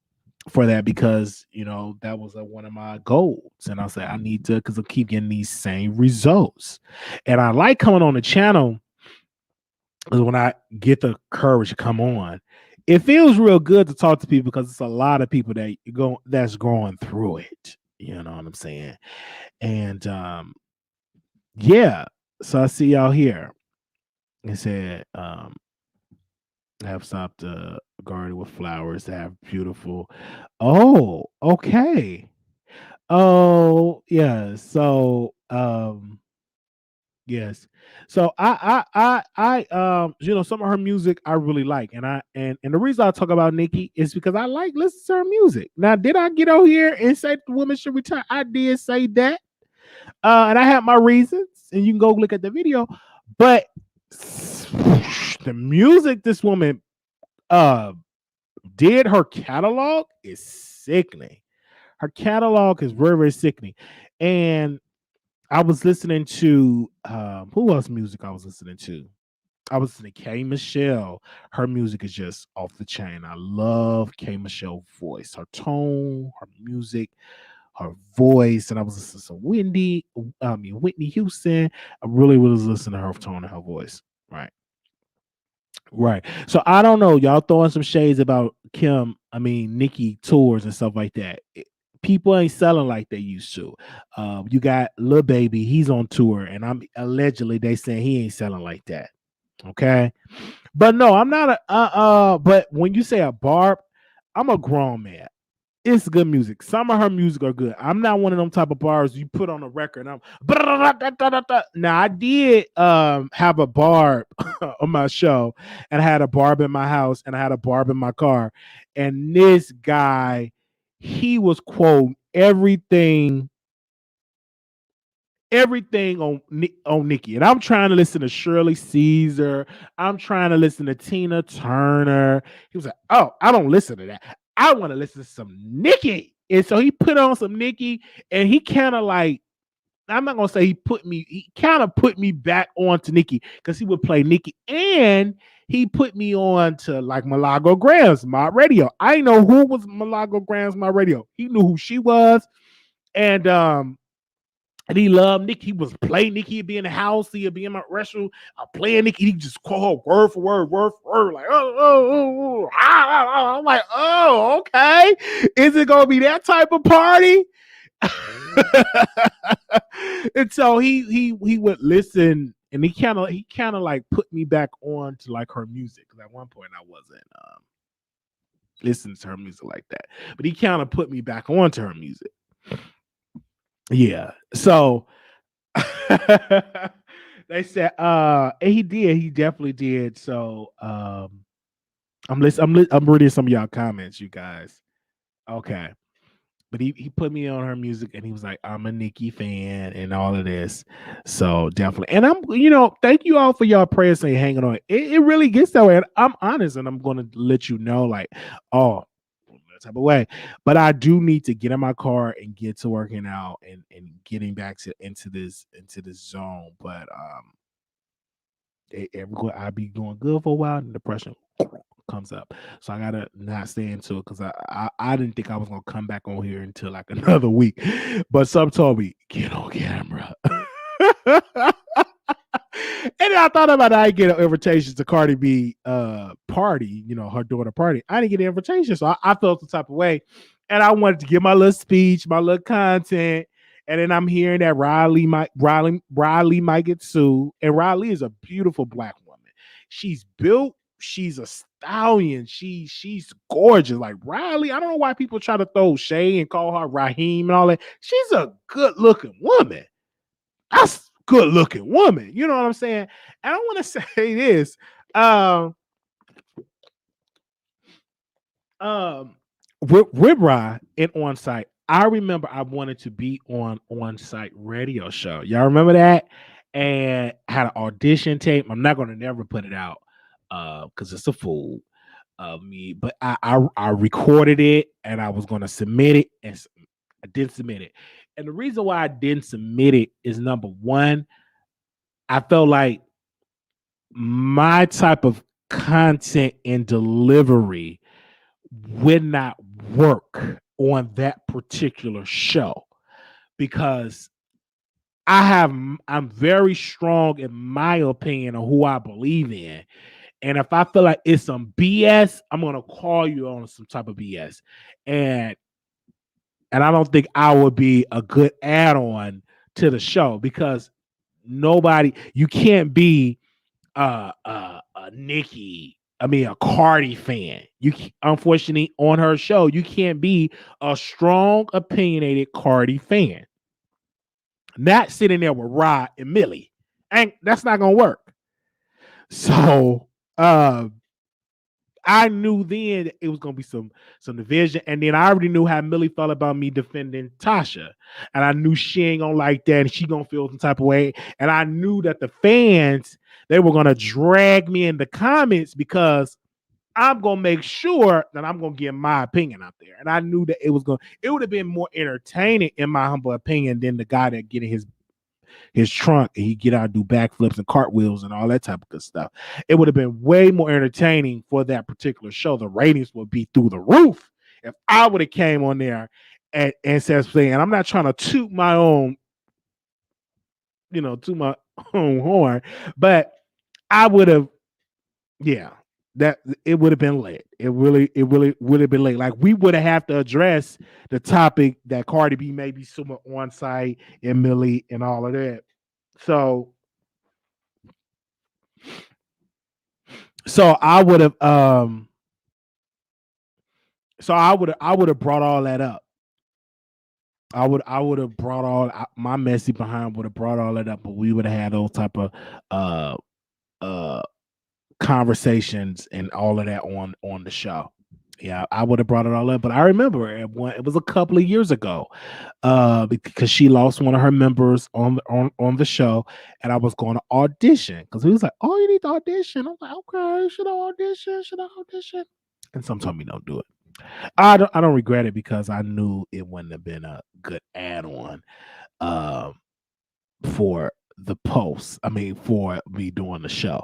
for that, because that was one of my goals, and I said I need to, because I keep getting these same results, and I like coming on the channel because when I get the courage to come on, it feels real good to talk to people because it's a lot of people that's going through it. You know what I'm saying? And yeah, so I see y'all here. It said, have stopped a garden with flowers that have beautiful. Oh, okay. Oh, yeah. So, yes. So some of her music I really like, and the reason I talk about Nicki is because I like listening to her music. Now, did I get out here and say the women should retire? I did say that, and I have my reasons, and you can go look at the video, but the music this woman did, her catalog is sickening. Her catalog is very, very sickening. And I was listening to who else music I was listening to? I was listening to K Michelle. Her music is just off the chain. I love K Michelle's voice, her tone, her music, her voice. And I was listening to Whitney Houston. I really was listening to her tone and her voice. Right. Right. So I don't know. Y'all throwing some shades about Nicki tours and stuff like that. People ain't selling like they used to. You got Lil Baby, he's on tour, and I'm allegedly they saying he ain't selling like that. Okay. But no, I'm not but when you say a barb, I'm a grown man. It's good music. Some of her music are good. I'm not one of them type of bars you put on a record. And now I did have a barb on my show, and I had a barb in my house, and I had a barb in my car. And this guy, he was quoting everything on Nicki. And I'm trying to listen to Shirley Caesar. I'm trying to listen to Tina Turner. He was like, oh, I don't listen to that. I want to listen to some Nicki. And so he put on some Nicki, and he kind of like, I'm not gonna say he kind of put me back on to Nicki, because he would play Nicki, and he put me on to like Milagro Graham's My Radio. I didn't know who was Milagro Graham's My Radio. He knew who she was, and he loved Nicki. He was playing Nicki. He'd be in the house. He'd be in my restroom. I'm playing Nicki. He just call her word for word, like, I'm like, oh, okay. Is it gonna be that type of party? And so he would listen, and he kind of like put me back on to like her music, because at one point I wasn't listening to her music like that, but he kind of put me back on to her music. Yeah. So they said and he definitely did. So I'm reading some of y'all comments, you guys. Okay. But he put me on her music and he was like, I'm a Nicki fan and all of this. So definitely. And thank you all for y'all prayers and hanging on. It really gets that way. And I'm honest and I'm gonna let you know, like, oh, that type of way. But I do need to get in my car and get to working out and getting back into this zone. But I be going good for a while and depression comes up. So I gotta not stay into it because I didn't think I was gonna come back on here until like another week. But some told me, get on camera. And then I thought about it. I get an invitation to Cardi B party, her daughter party. I didn't get an invitation. So I felt the type of way. And I wanted to give my little speech, my little content. And then I'm hearing that Riley might get sued. And Riley is a beautiful black woman. She's built. She's a stallion. She's gorgeous. Like Riley, I don't know why people try to throw shade and call her Raheem and all that. She's a good looking woman. That's good looking woman. You know what I'm saying? And I want to say this. With Ribra and On Site, I remember I wanted to be on site radio show. Y'all remember that? And had an audition tape. I'm not gonna never put it out because it's a fool of me. But I recorded it and I was gonna submit it, and I didn't submit it. And the reason why I didn't submit it is number one, I felt like my type of content and delivery would not work on that particular show because I'm very strong in my opinion on who I believe in. And if I feel like it's some BS, I'm gonna call you on some type of BS. And I don't think I would be a good add-on to the show because you can't be a Nicki, a Cardi fan. Unfortunately on her show, you can't be a strong, opinionated Cardi fan. Not sitting there with Rod and Millie. And that's not gonna work. So I knew then it was gonna be some division, and then I already knew how Millie felt about me defending Tasha, and I knew she ain't gonna like that, and she gonna feel some type of way, and I knew that the fans they were gonna drag me in the comments because I'm gonna make sure that I'm gonna get my opinion out there, and I knew that it would have been more entertaining in my humble opinion than the guy that getting his trunk and he get out and do backflips and cartwheels and all that type of good stuff. It would have been way more entertaining for that particular show. The ratings would be through the roof if I would have came on there and said something. And I'm not trying to toot my own, toot my own horn, but I would have, yeah, that it would have been late. It really would have been late. Like we would have to address the topic that Cardi B may be somewhere on site and Millie and all of that. So I would have I would have brought all that up. I would have brought all my messy behind would have brought all that up, but we would have had those type of conversations and all of that on the show. Yeah, I would have brought it all up, but I remember it was a couple of years ago, because she lost one of her members on the show, and I was going to audition because he was like, "Oh, you need to audition." I'm like, "Okay, should I audition? Should I audition?" And some told me don't do it. I don't regret it because I knew it wouldn't have been a good add-on for the post. For me doing the show.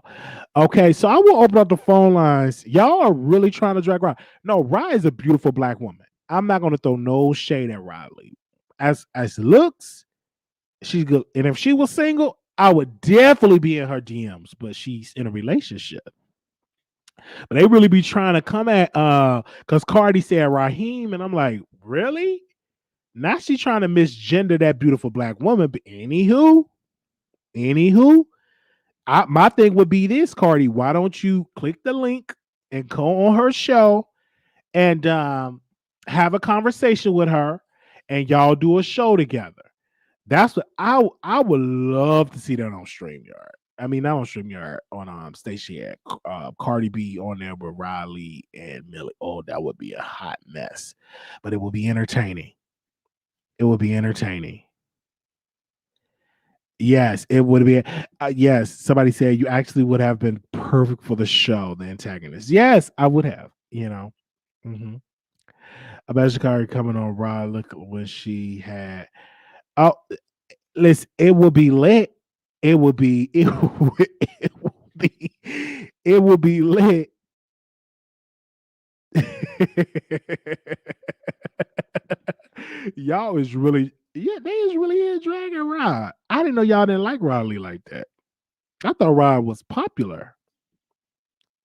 Okay, so I will open up the phone lines. Y'all are really trying to drag Riley. No, Riley is a beautiful black woman. I'm not going to throw no shade at Riley. As looks, she's good. And if she was single, I would definitely be in her DMs. But she's in a relationship. But they really be trying to come at because Cardi said Raheem, and I'm like, really? Now she's trying to misgender that beautiful black woman. But anywho, my thing would be this, Cardi. Why don't you click the link and go on her show and have a conversation with her and y'all do a show together. That's what I would love to see that on StreamYard. I mean, not on StreamYard, on Stacey had Cardi B on there with Riley and Millie. Oh, that would be a hot mess, but it would be entertaining. It would be entertaining. Yes, it would be. Yes, somebody said you actually would have been perfect for the show, the antagonist. Yes, I would have. Mm-hmm. Imagine Cardi coming on Raw. Look when she had. Oh, listen, it would be lit. It would be. It would be. It would be lit. Y'all is really, yeah, they is really in dragging Rod. I didn't know y'all didn't like Riley like that. I thought Rod was popular.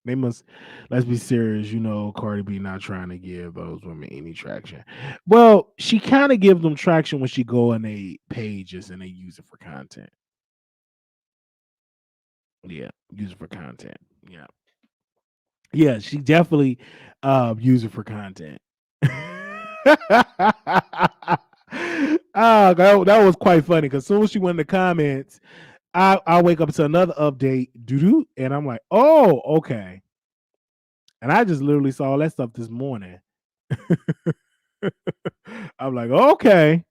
They must, let's be serious, Cardi B not trying to give those women any traction. Well, she kind of gives them traction when she go on their pages and they use it for content. Yeah, use it for content. Yeah. Yeah, she definitely use it for content. That was quite funny because as soon as she went in the comments, I wake up to another update, doo-doo, and I'm like, oh, okay. And I just literally saw all that stuff this morning. I'm like, okay.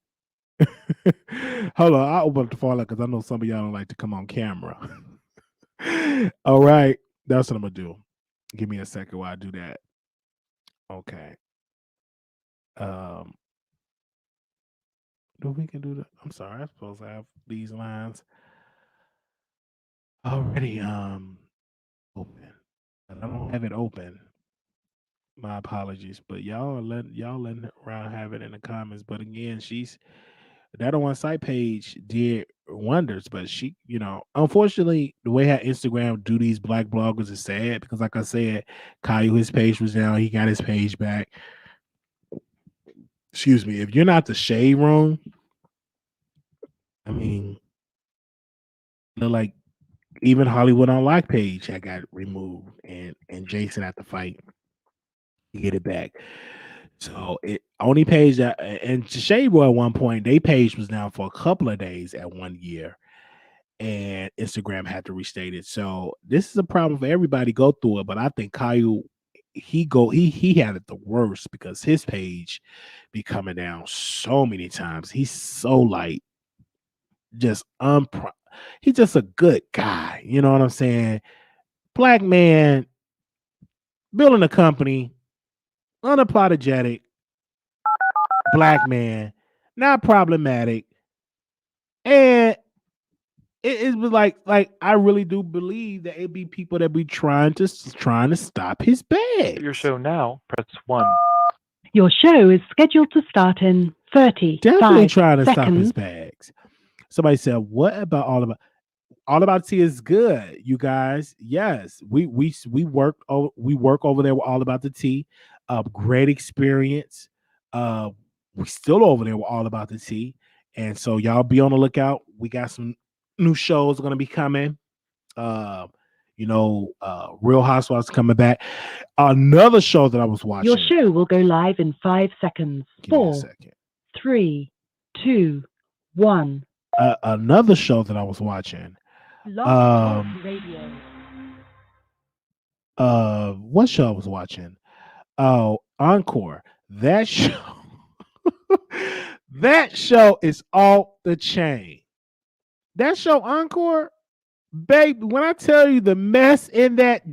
Hold on, I'll open up the file because I know some of y'all don't like to come on camera. All right, that's what I'm gonna do. Give me a second while I do that. Okay. We can do that. I'm sorry, I'm supposed to have these lines already open. I don't have it open. My apologies, but y'all letting around have it in the comments. But again, that on site page did wonders, but she, unfortunately, the way how Instagram do these black bloggers is sad because, like I said, Caillou, his page was down. He got his page back. Excuse me. If you're not the Shade Room, I mean, like even Hollywood Unlocked page I got removed, and Jason had to fight to get it back. So it only page that, and Shade Room at one point, they page was down for a couple of days at 1 year. And Instagram had to restate it. So this is a problem for everybody go through it. But I think Caillou, he had it the worst because his page be coming down so many times. He's so like just he's just a good guy. You know what I'm saying? Black man building a company, unapologetic, black man, not problematic. And it was like I really do believe that it be people that be trying to stop his bag. Your show now, press 1. Your show is scheduled to start in 30 Definitely trying to seconds. stop his bags. Somebody said, "What about All About Tea is good, you guys." Yes, we work over there with All About the Tea. Great experience. We still over there with All About the Tea, and so y'all be on the lookout. We got some new shows going to be coming. Real Housewives coming back. Another show that I was watching. Your show will go live in 5 seconds. Give me a 4, second. 3, 2, 1. Another show that I was watching. Radio. What show I was watching? Oh, Encore. That show. That show is off the chain. That show, Encore, baby. When I tell you the mess in that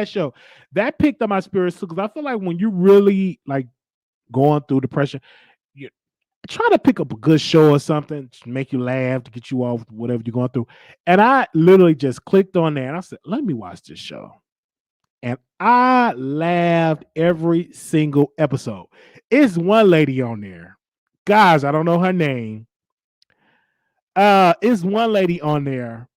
show, that picked up my spirits too. Because I feel like when you really like going through depression, you try to pick up a good show or something to make you laugh, to get you off whatever you're going through. And I literally just clicked on there and I said, "Let me watch this show." And I laughed every single episode. It's one lady on there, guys. I don't know her name. It's one lady on there,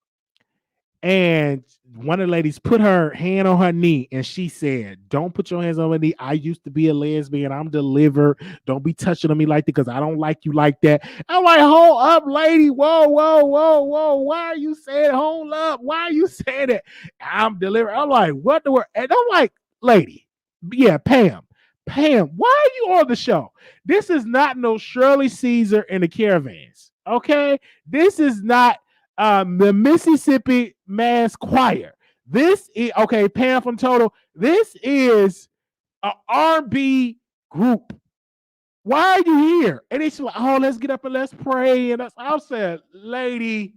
and one of the ladies put her hand on her knee and she said, "Don't put your hands on my knee. I used to be a lesbian. I'm delivered. Don't be touching on me like that because I don't like you like that." I'm like, "Hold up, lady. Whoa. Why are you saying hold up? Why are you saying that? I'm delivered." I'm like, "What the word?" And I'm like, "Lady, yeah, Pam, Pam, why are you on the show? This is not no Shirley Caesar and the Caravans. Okay, this is not the Mississippi Mass Choir. This is okay, Pam from Total. This is a R&B group. Why are you here? And it's like, oh, let's get up and let's pray. And I said, lady,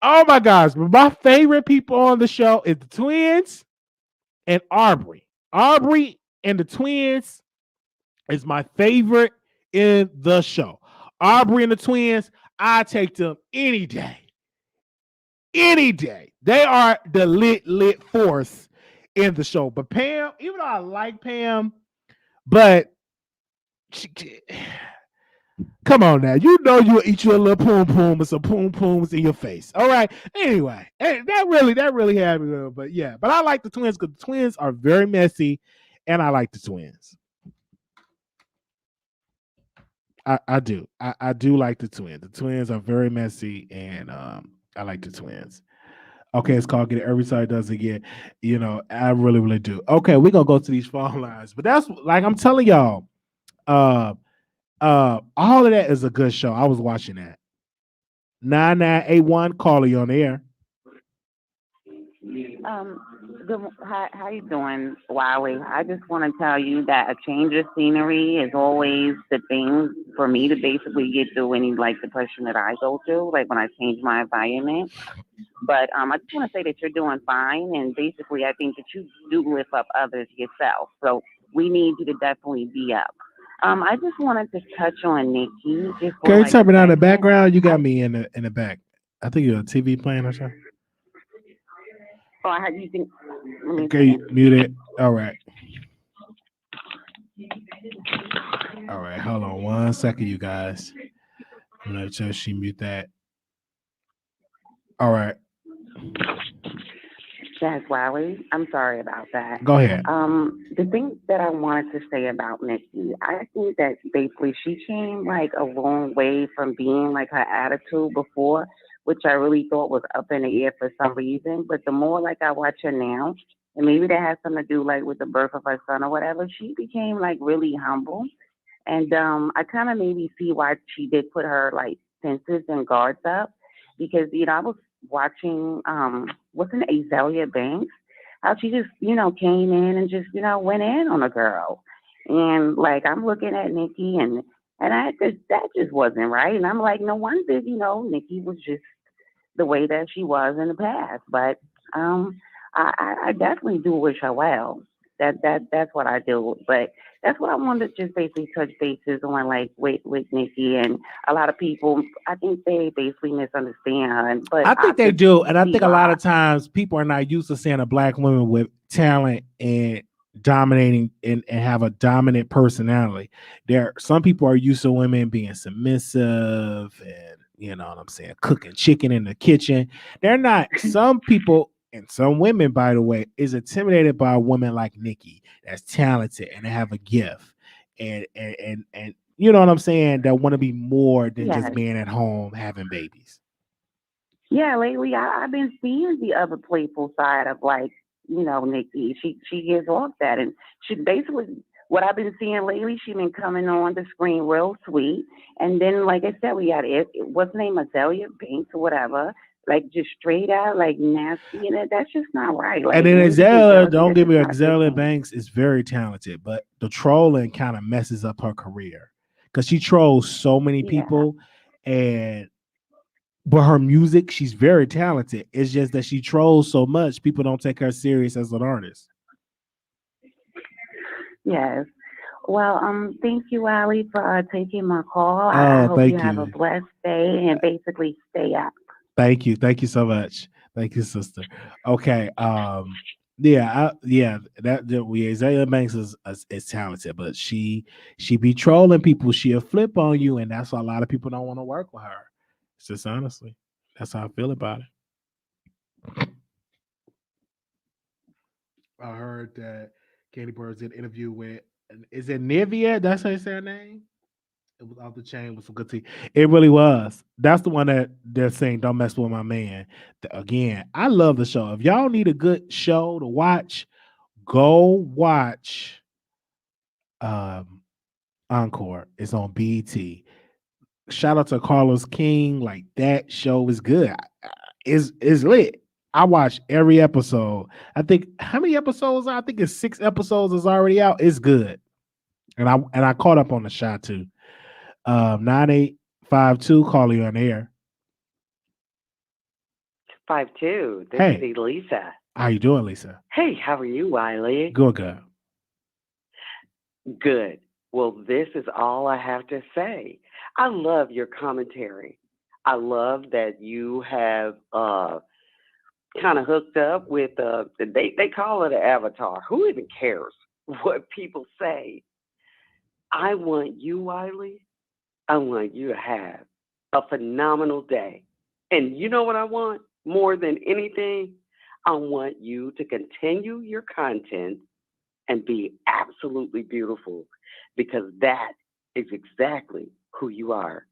oh my gosh, but my favorite people on the show is the twins and Aubrey. Aubrey and the twins is my favorite in the show. Aubrey and the twins, I take them any day. Any day. They are the lit force in the show. But Pam, even though I like Pam, but come on now. You know you'll eat your little poom poom with some poom pooms in your face. All right. Anyway, that really had me. But yeah, but I like the twins because the twins are very messy, and I like the twins. I do. I do like the twins. The twins are very messy, and I like the twins. Okay, it's called Get It Every Side Does Again. You know, I really do. Okay, we're gonna go to these phone lines. But that's like I'm telling y'all, all of that is a good show. I was watching that. 9981, caller, you on the air. How you doing, Wiley? I just want to tell you that a change of scenery is always the thing for me to basically get through any like depression that I go through, like when I change my environment. But I just want to say that you're doing fine, and basically, I think that you do lift up others yourself. So we need you to definitely be up. I just wanted to touch on Nikki. Just for Can you like turn a me down in the second. background? You got me in the back. I think you're a TV playing or something. Oh, how do you think? Let me Okay, see. mute it. All right. All right, hold on 1 second, you guys. I'm gonna tell she mute that. All right, Yes, Wiley. I'm sorry about that. go ahead. The thing that I wanted to say about Nikki, I think that basically she came like a long way from being like her attitude before, which I really thought was up in the air for some reason. But the more like I watch her now, and maybe that has something to do like with the birth of her son or whatever, she became like really humble. And I kind of maybe see why she did put her like fences and guards up because I was watching wasn't it Azalea Banks, how she just came in and just went in on a girl, and like I'm looking at Nikki and that just wasn't right, and I'm like no wonder Nikki was just the way that she was in the past, but um I definitely do wish her well. That's what I do. But that's what I wanted to just basically touch bases on, like with Nikki and a lot of people. I think they basically misunderstand her, but I I think they could do, and I see think a lot why. of times people are not used to seeing a black woman with talent and dominating and have a dominant personality. There, some people are used to women being submissive and you know what I'm saying, cooking chicken in the kitchen. They're not. Some people and some women, by the way, is intimidated by a woman like Nikki that's talented and they have a gift, and you know what I'm saying, that want to be more than just Yes. being at home having babies. Yeah, lately I've been seeing the other playful side of like, Nikki. She gives off that, and she basically what I've been seeing lately. She been coming on the screen real sweet, and then like I said, we got what's the name, Azalea Banks or whatever. Like just straight out like nasty, and that's just not right. And Like then when people Azalea, jealousy, don't that's get just me, not a good Azalea thing. Banks is very talented, but the trolling kind of messes up her career because she trolls so many Yeah. people, and but her music, she's very talented. It's just that she trolls so much, people don't take her serious as an artist. Yes. Well, thank you, Ali, for taking my call. I Oh, hope you thank have a you. blessed day and basically stay up. Thank you so much. Thank you, sister. Okay. Yeah, that we Azalea Banks is talented, but she be trolling people. She'll flip on you, and that's why a lot of people don't want to work with her. It's just honestly, that's how I feel about it. I heard that Katie Bird did an interview with, is it Nivea? That's how you say her name? It was off the chain with some good tea. It really was. That's the one that they're saying, don't mess with my man. Again, I love the show. If y'all need a good show to watch, go watch um, Encore. It's on BET. Shout out to Carlos King. Like that show is good. Is lit. I watch every episode. I think how many episodes? I think it's 6 episodes is already out. It's good. And I caught up on the shot too. 9852, call you on air. 5-2. This Hey. is Elisa. How you doing, Lisa? Hey, how are you, Wiley? Good. Good. Well, this is all I have to say. I love your commentary. I love that you have kind of hooked up with they call it an avatar. Who even cares what people say? I want you, Wiley. I want you to have a phenomenal day. And you know what I want more than anything? I want you to continue your content and be absolutely beautiful because that is exactly who you are.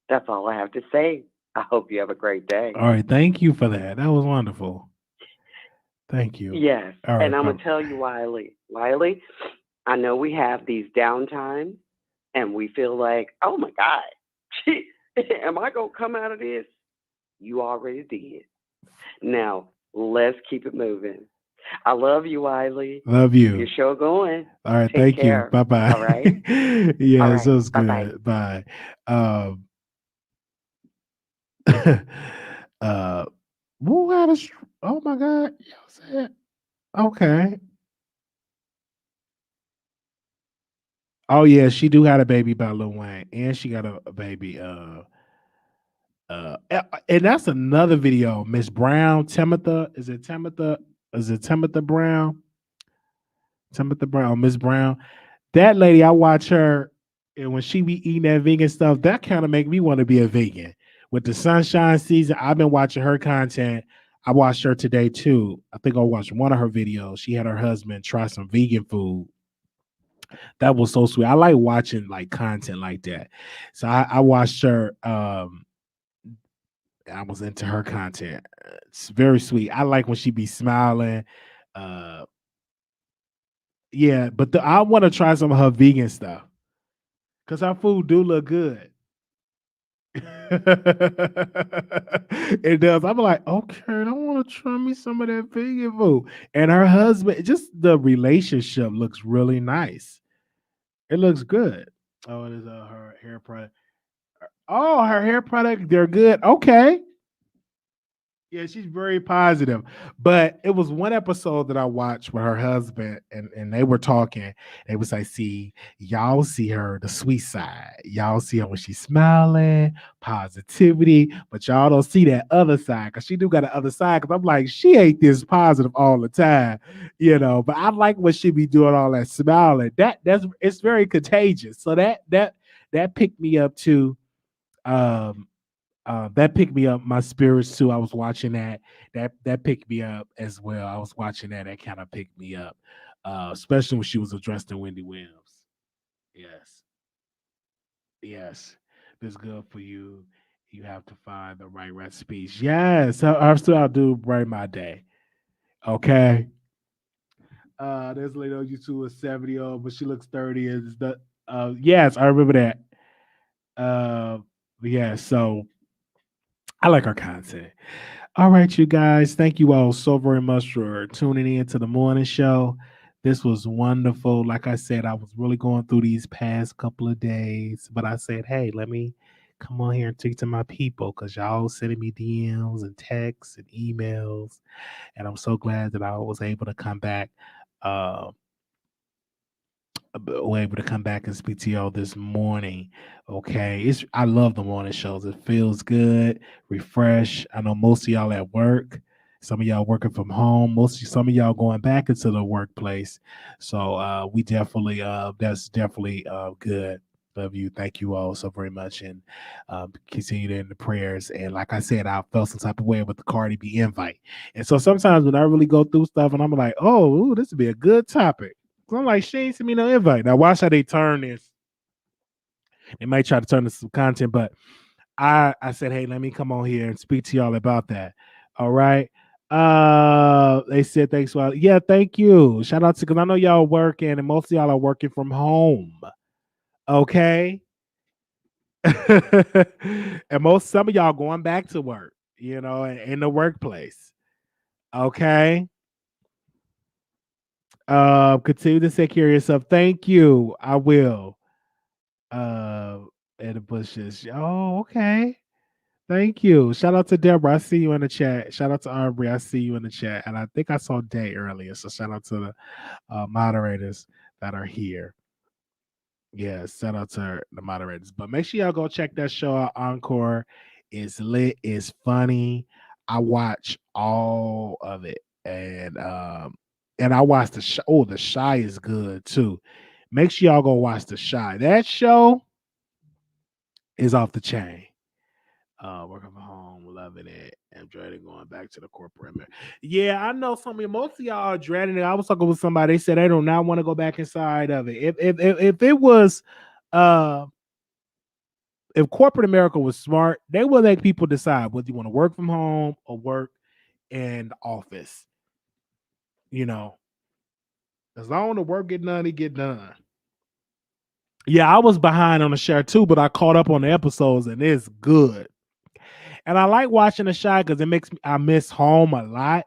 That's all I have to say. I hope you have a great day. All right. Thank you for that. That was wonderful. Thank you. Yes. All right, And I'm going to tell you, Wiley, I know we have these downtimes and we feel like, oh my God, am I going to come out of this? You already did. Now, let's keep it moving. I love you, Wiley. Love you. Your show going. All right. Take Thank care. you. Bye-bye. All right. Yes, All right. it was Bye-bye. good. Bye. Who had a oh my God. You know what I'm saying? Okay. Oh yeah, she do got a baby by Lil Wayne, and she got a baby. And that's another video. Miss Brown, Tamitha. Is it Tamitha? Is it Tamitha Brown? Tamitha Brown, Miss Brown. That lady, I watch her, and when she be eating that vegan stuff, that kind of make me want to be a vegan. With the sunshine season, I've been watching her content. I watched her today too. I think I watched one of her videos. She had her husband try some vegan food. That was so sweet. I like watching like content like that. So I watched her. I was into her content. It's very sweet. I like when she be smiling. Yeah, but I want to try some of her vegan stuff because her food do look good. It does. I'm like, okay, I want to try me some of that vegan food. And her husband, just the relationship looks really nice. It looks good. Oh, it is her hair product. Oh, her hair product, they're good. Okay. Yeah, she's very positive. But it was one episode that I watched with her husband, and they were talking. They was like, see, y'all see her, the sweet side. Y'all see her when she's smiling, positivity, but y'all don't see that other side because she do got the other side. Because I'm like, she ain't this positive all the time, you know. But I like when she be doing all that smiling. It's very contagious. So that picked me up too. That picked me up my spirits too. I was watching that. That picked me up as well. I was watching that. That kind of picked me up, especially when she was addressing Wendy Williams. Yes. This good for you. You have to find the right recipes. Yes, I still I'll do brighten my day. Okay. There's a lady on YouTube is 70 old, but she looks 30. Is the yes, I remember that. Yeah, so I like our content. All right, you guys. Thank you all so very much for tuning in to the morning show. This was wonderful. Like I said, I was really going through these past couple of days, but I said, hey, let me come on here and talk to my people because y'all sending me DMs and texts and emails. And I'm so glad that I was able to come back. Were able to come back and speak to y'all this morning. Okay. I love the morning shows. It feels good, refresh. I know most of y'all at work. Some of y'all working from home. Some of y'all going back into the workplace. So we definitely that's definitely good. Love you. Thank you all so very much. And continue in the prayers. And like I said, I felt some type of way with the Cardi B invite. And so sometimes when I really go through stuff and I'm like, oh, ooh, this would be a good topic. I'm like, she ain't sent me no invite. Now watch how they turn this. They might try to turn this some content, but I said, hey, let me come on here and speak to y'all about that. All right. They said thanks, Wiley. Yeah, thank you. Shout out to because I know y'all working and most of y'all are working from home. Okay. And some of y'all going back to work, in the workplace. Okay. Continue to take care of yourself. Thank you. I will. Uh in the bushes. Oh, okay. Thank you. Shout out to Deborah. I see you in the chat. Shout out to Aubrey. I see you in the chat. And I think I saw Day earlier. So shout out to the moderators that are here. Yeah, shout out to the moderators. But make sure y'all go check that show out. Encore is lit, is funny. I watch all of it. And I watched the show. Oh, the Shy is good too. Make sure y'all go watch the Shy. That show is off the chain. Working from home, loving it, and dreading going back to the corporate. Yeah, I know most of y'all are dreading it. I was talking with somebody. They said they do not want to go back inside of it. If it was, if corporate America was smart, they would let people decide whether you want to work from home or work in the office. As long as the work get done, it get done. Yeah, I was behind on the share too, but I caught up on the episodes and it's good. And I like watching the Shy because I miss home a lot.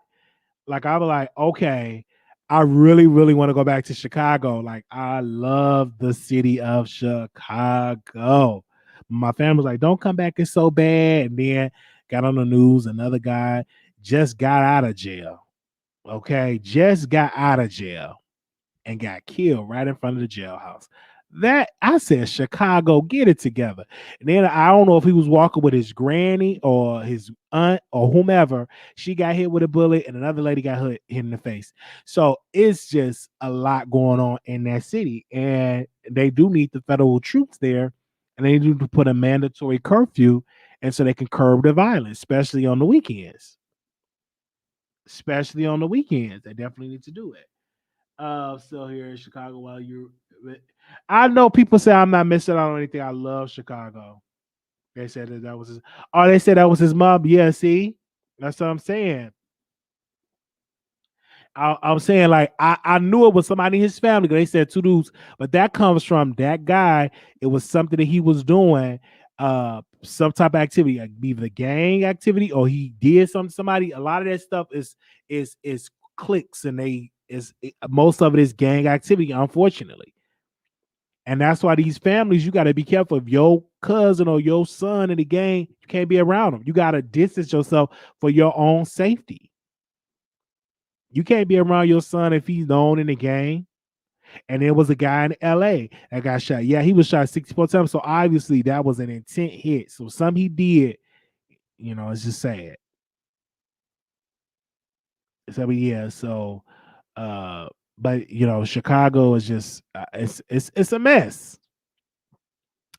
Like I was like, okay, I really, really want to go back to Chicago. Like I love the city of Chicago. My family was like, don't come back, it's so bad. And then got on the news, another guy just got out of jail. Okay, just got out of jail and got killed right in front of the jailhouse. That I said, Chicago, get it together. And then I don't know if he was walking with his granny or his aunt or whomever. She got hit with a bullet, and another lady got hit in the face. So it's just a lot going on in that city, and they do need the federal troops there, and they need to put a mandatory curfew, and so they can curb the violence, especially on the weekends. Especially on the weekends, they definitely need to do it. Still here in Chicago while you're. I know people say I'm not missing out on anything. I love Chicago. They said that was his. Oh, they said that was his mom. Yeah, see, that's what I'm saying. I'm saying like I knew it was somebody in his family because they said two dudes, but that comes from that guy. It was something that he was doing, some type of activity, like either the gang activity or he did something to somebody. A lot of that stuff is clicks and most of it is gang activity, unfortunately. And that's why these families, you got to be careful. If your cousin or your son in the gang, you can't be around them. You got to distance yourself for your own safety. You can't be around your son if he's known in the gang. And there was a guy in LA that got shot. Yeah, he was shot 64 times. So obviously that was an intent hit. So some he did, it's just sad. So yeah, so but Chicago is just it's a mess.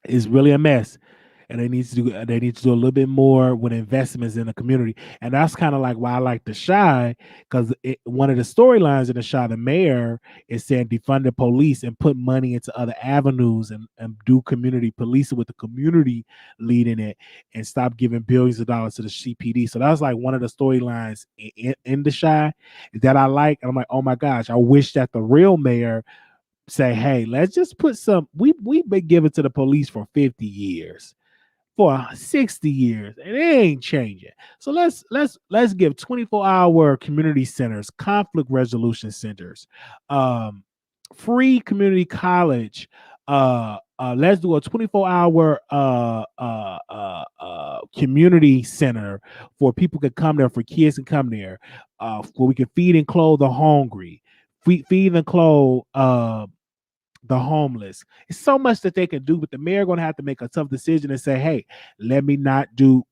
It's really a mess. And they need to do a little bit more with investments in the community. And that's kind of like why I like The Shy, because one of the storylines in The Shy, the mayor is saying defund the police and put money into other avenues and do community policing with the community leading it and stop giving billions of dollars to the CPD. So that's like one of the storylines in The Shy that I like. And I'm like, oh my gosh, I wish that the real mayor say, hey, let's just put we've been giving to the police for 50 years, for 60 years, and it ain't changing. So let's give 24-hour community centers, conflict resolution centers, free community college. Let's do a 24-hour community center for people to come there, for kids to come there, where we can feed and clothe the hungry, feed and clothe the homeless. It's so much that they can do, but the mayor going to have to make a tough decision and say, hey, let me not give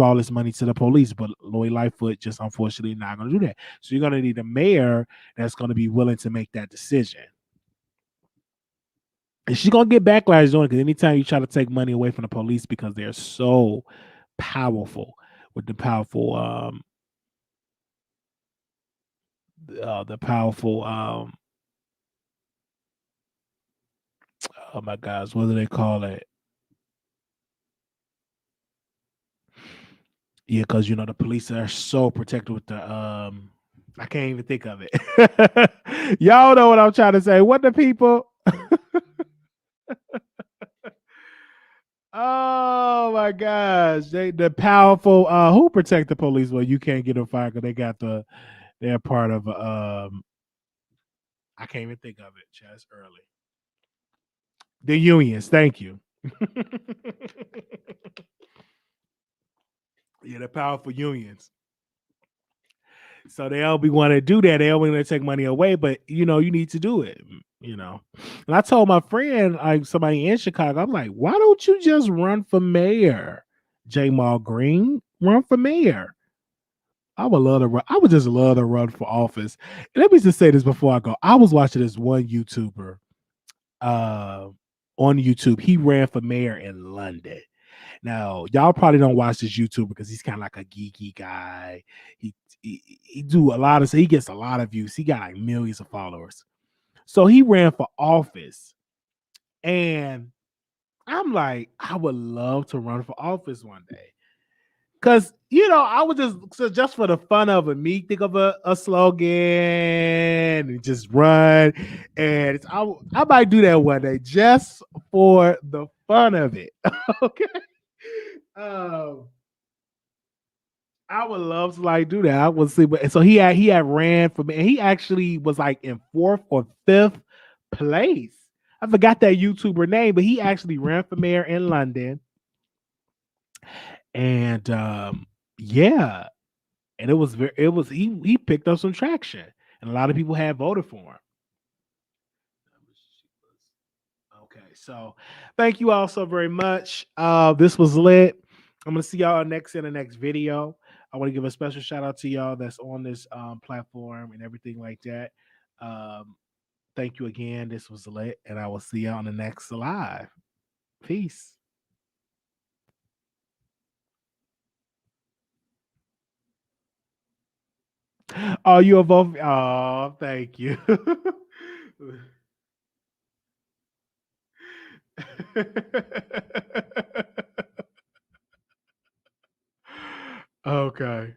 all this money to the police. But Lori Lightfoot just unfortunately not going to do that. So you're going to need a mayor that's going to be willing to make that decision. And she's going to get backlash on it, because anytime you try to take money away from the police because they're so powerful with the powerful oh my gosh, what do they call it? Yeah, because the police are so protected with the I can't even think of it. Y'all know what I'm trying to say. What the people? Oh my gosh. The powerful who protect the police? Well, you can't get them fired because they're part of I can't even think of it. Just early. The unions, thank you. Yeah, the powerful unions. So they all be want to do that. They all want to take money away, but you need to do it. And I told my friend, like somebody in Chicago, I'm like, why don't you just run for mayor? J. Mal Green, run for mayor. I would love to run. I would just love to run for office. And let me just say this before I go. I was watching this one YouTuber on YouTube. He ran for mayor in London. Now, y'all probably don't watch this YouTuber because he's kind of like a geeky guy. He do a lot of he gets a lot of views. He got like millions of followers. So he ran for office. And I'm like, I would love to run for office one day. Cause I would just for the fun of it, me think of a slogan and just run. And I might do that one day just for the fun of it. Okay. I would love to like do that. I would see, but so he had ran for me, and he actually was like in 4th or 5th place. I forgot that YouTuber name, but he actually ran for mayor in London. And yeah, and he picked up some traction, and a lot of people had voted for him. Okay, so thank you all so very much. This was lit. I'm gonna see y'all in the next video. I want to give a special shout out to y'all that's on this platform and everything like that. Thank you again. This was lit, and I will see y'all on the next live. Peace. Oh, you are both. Oh, thank you. Okay.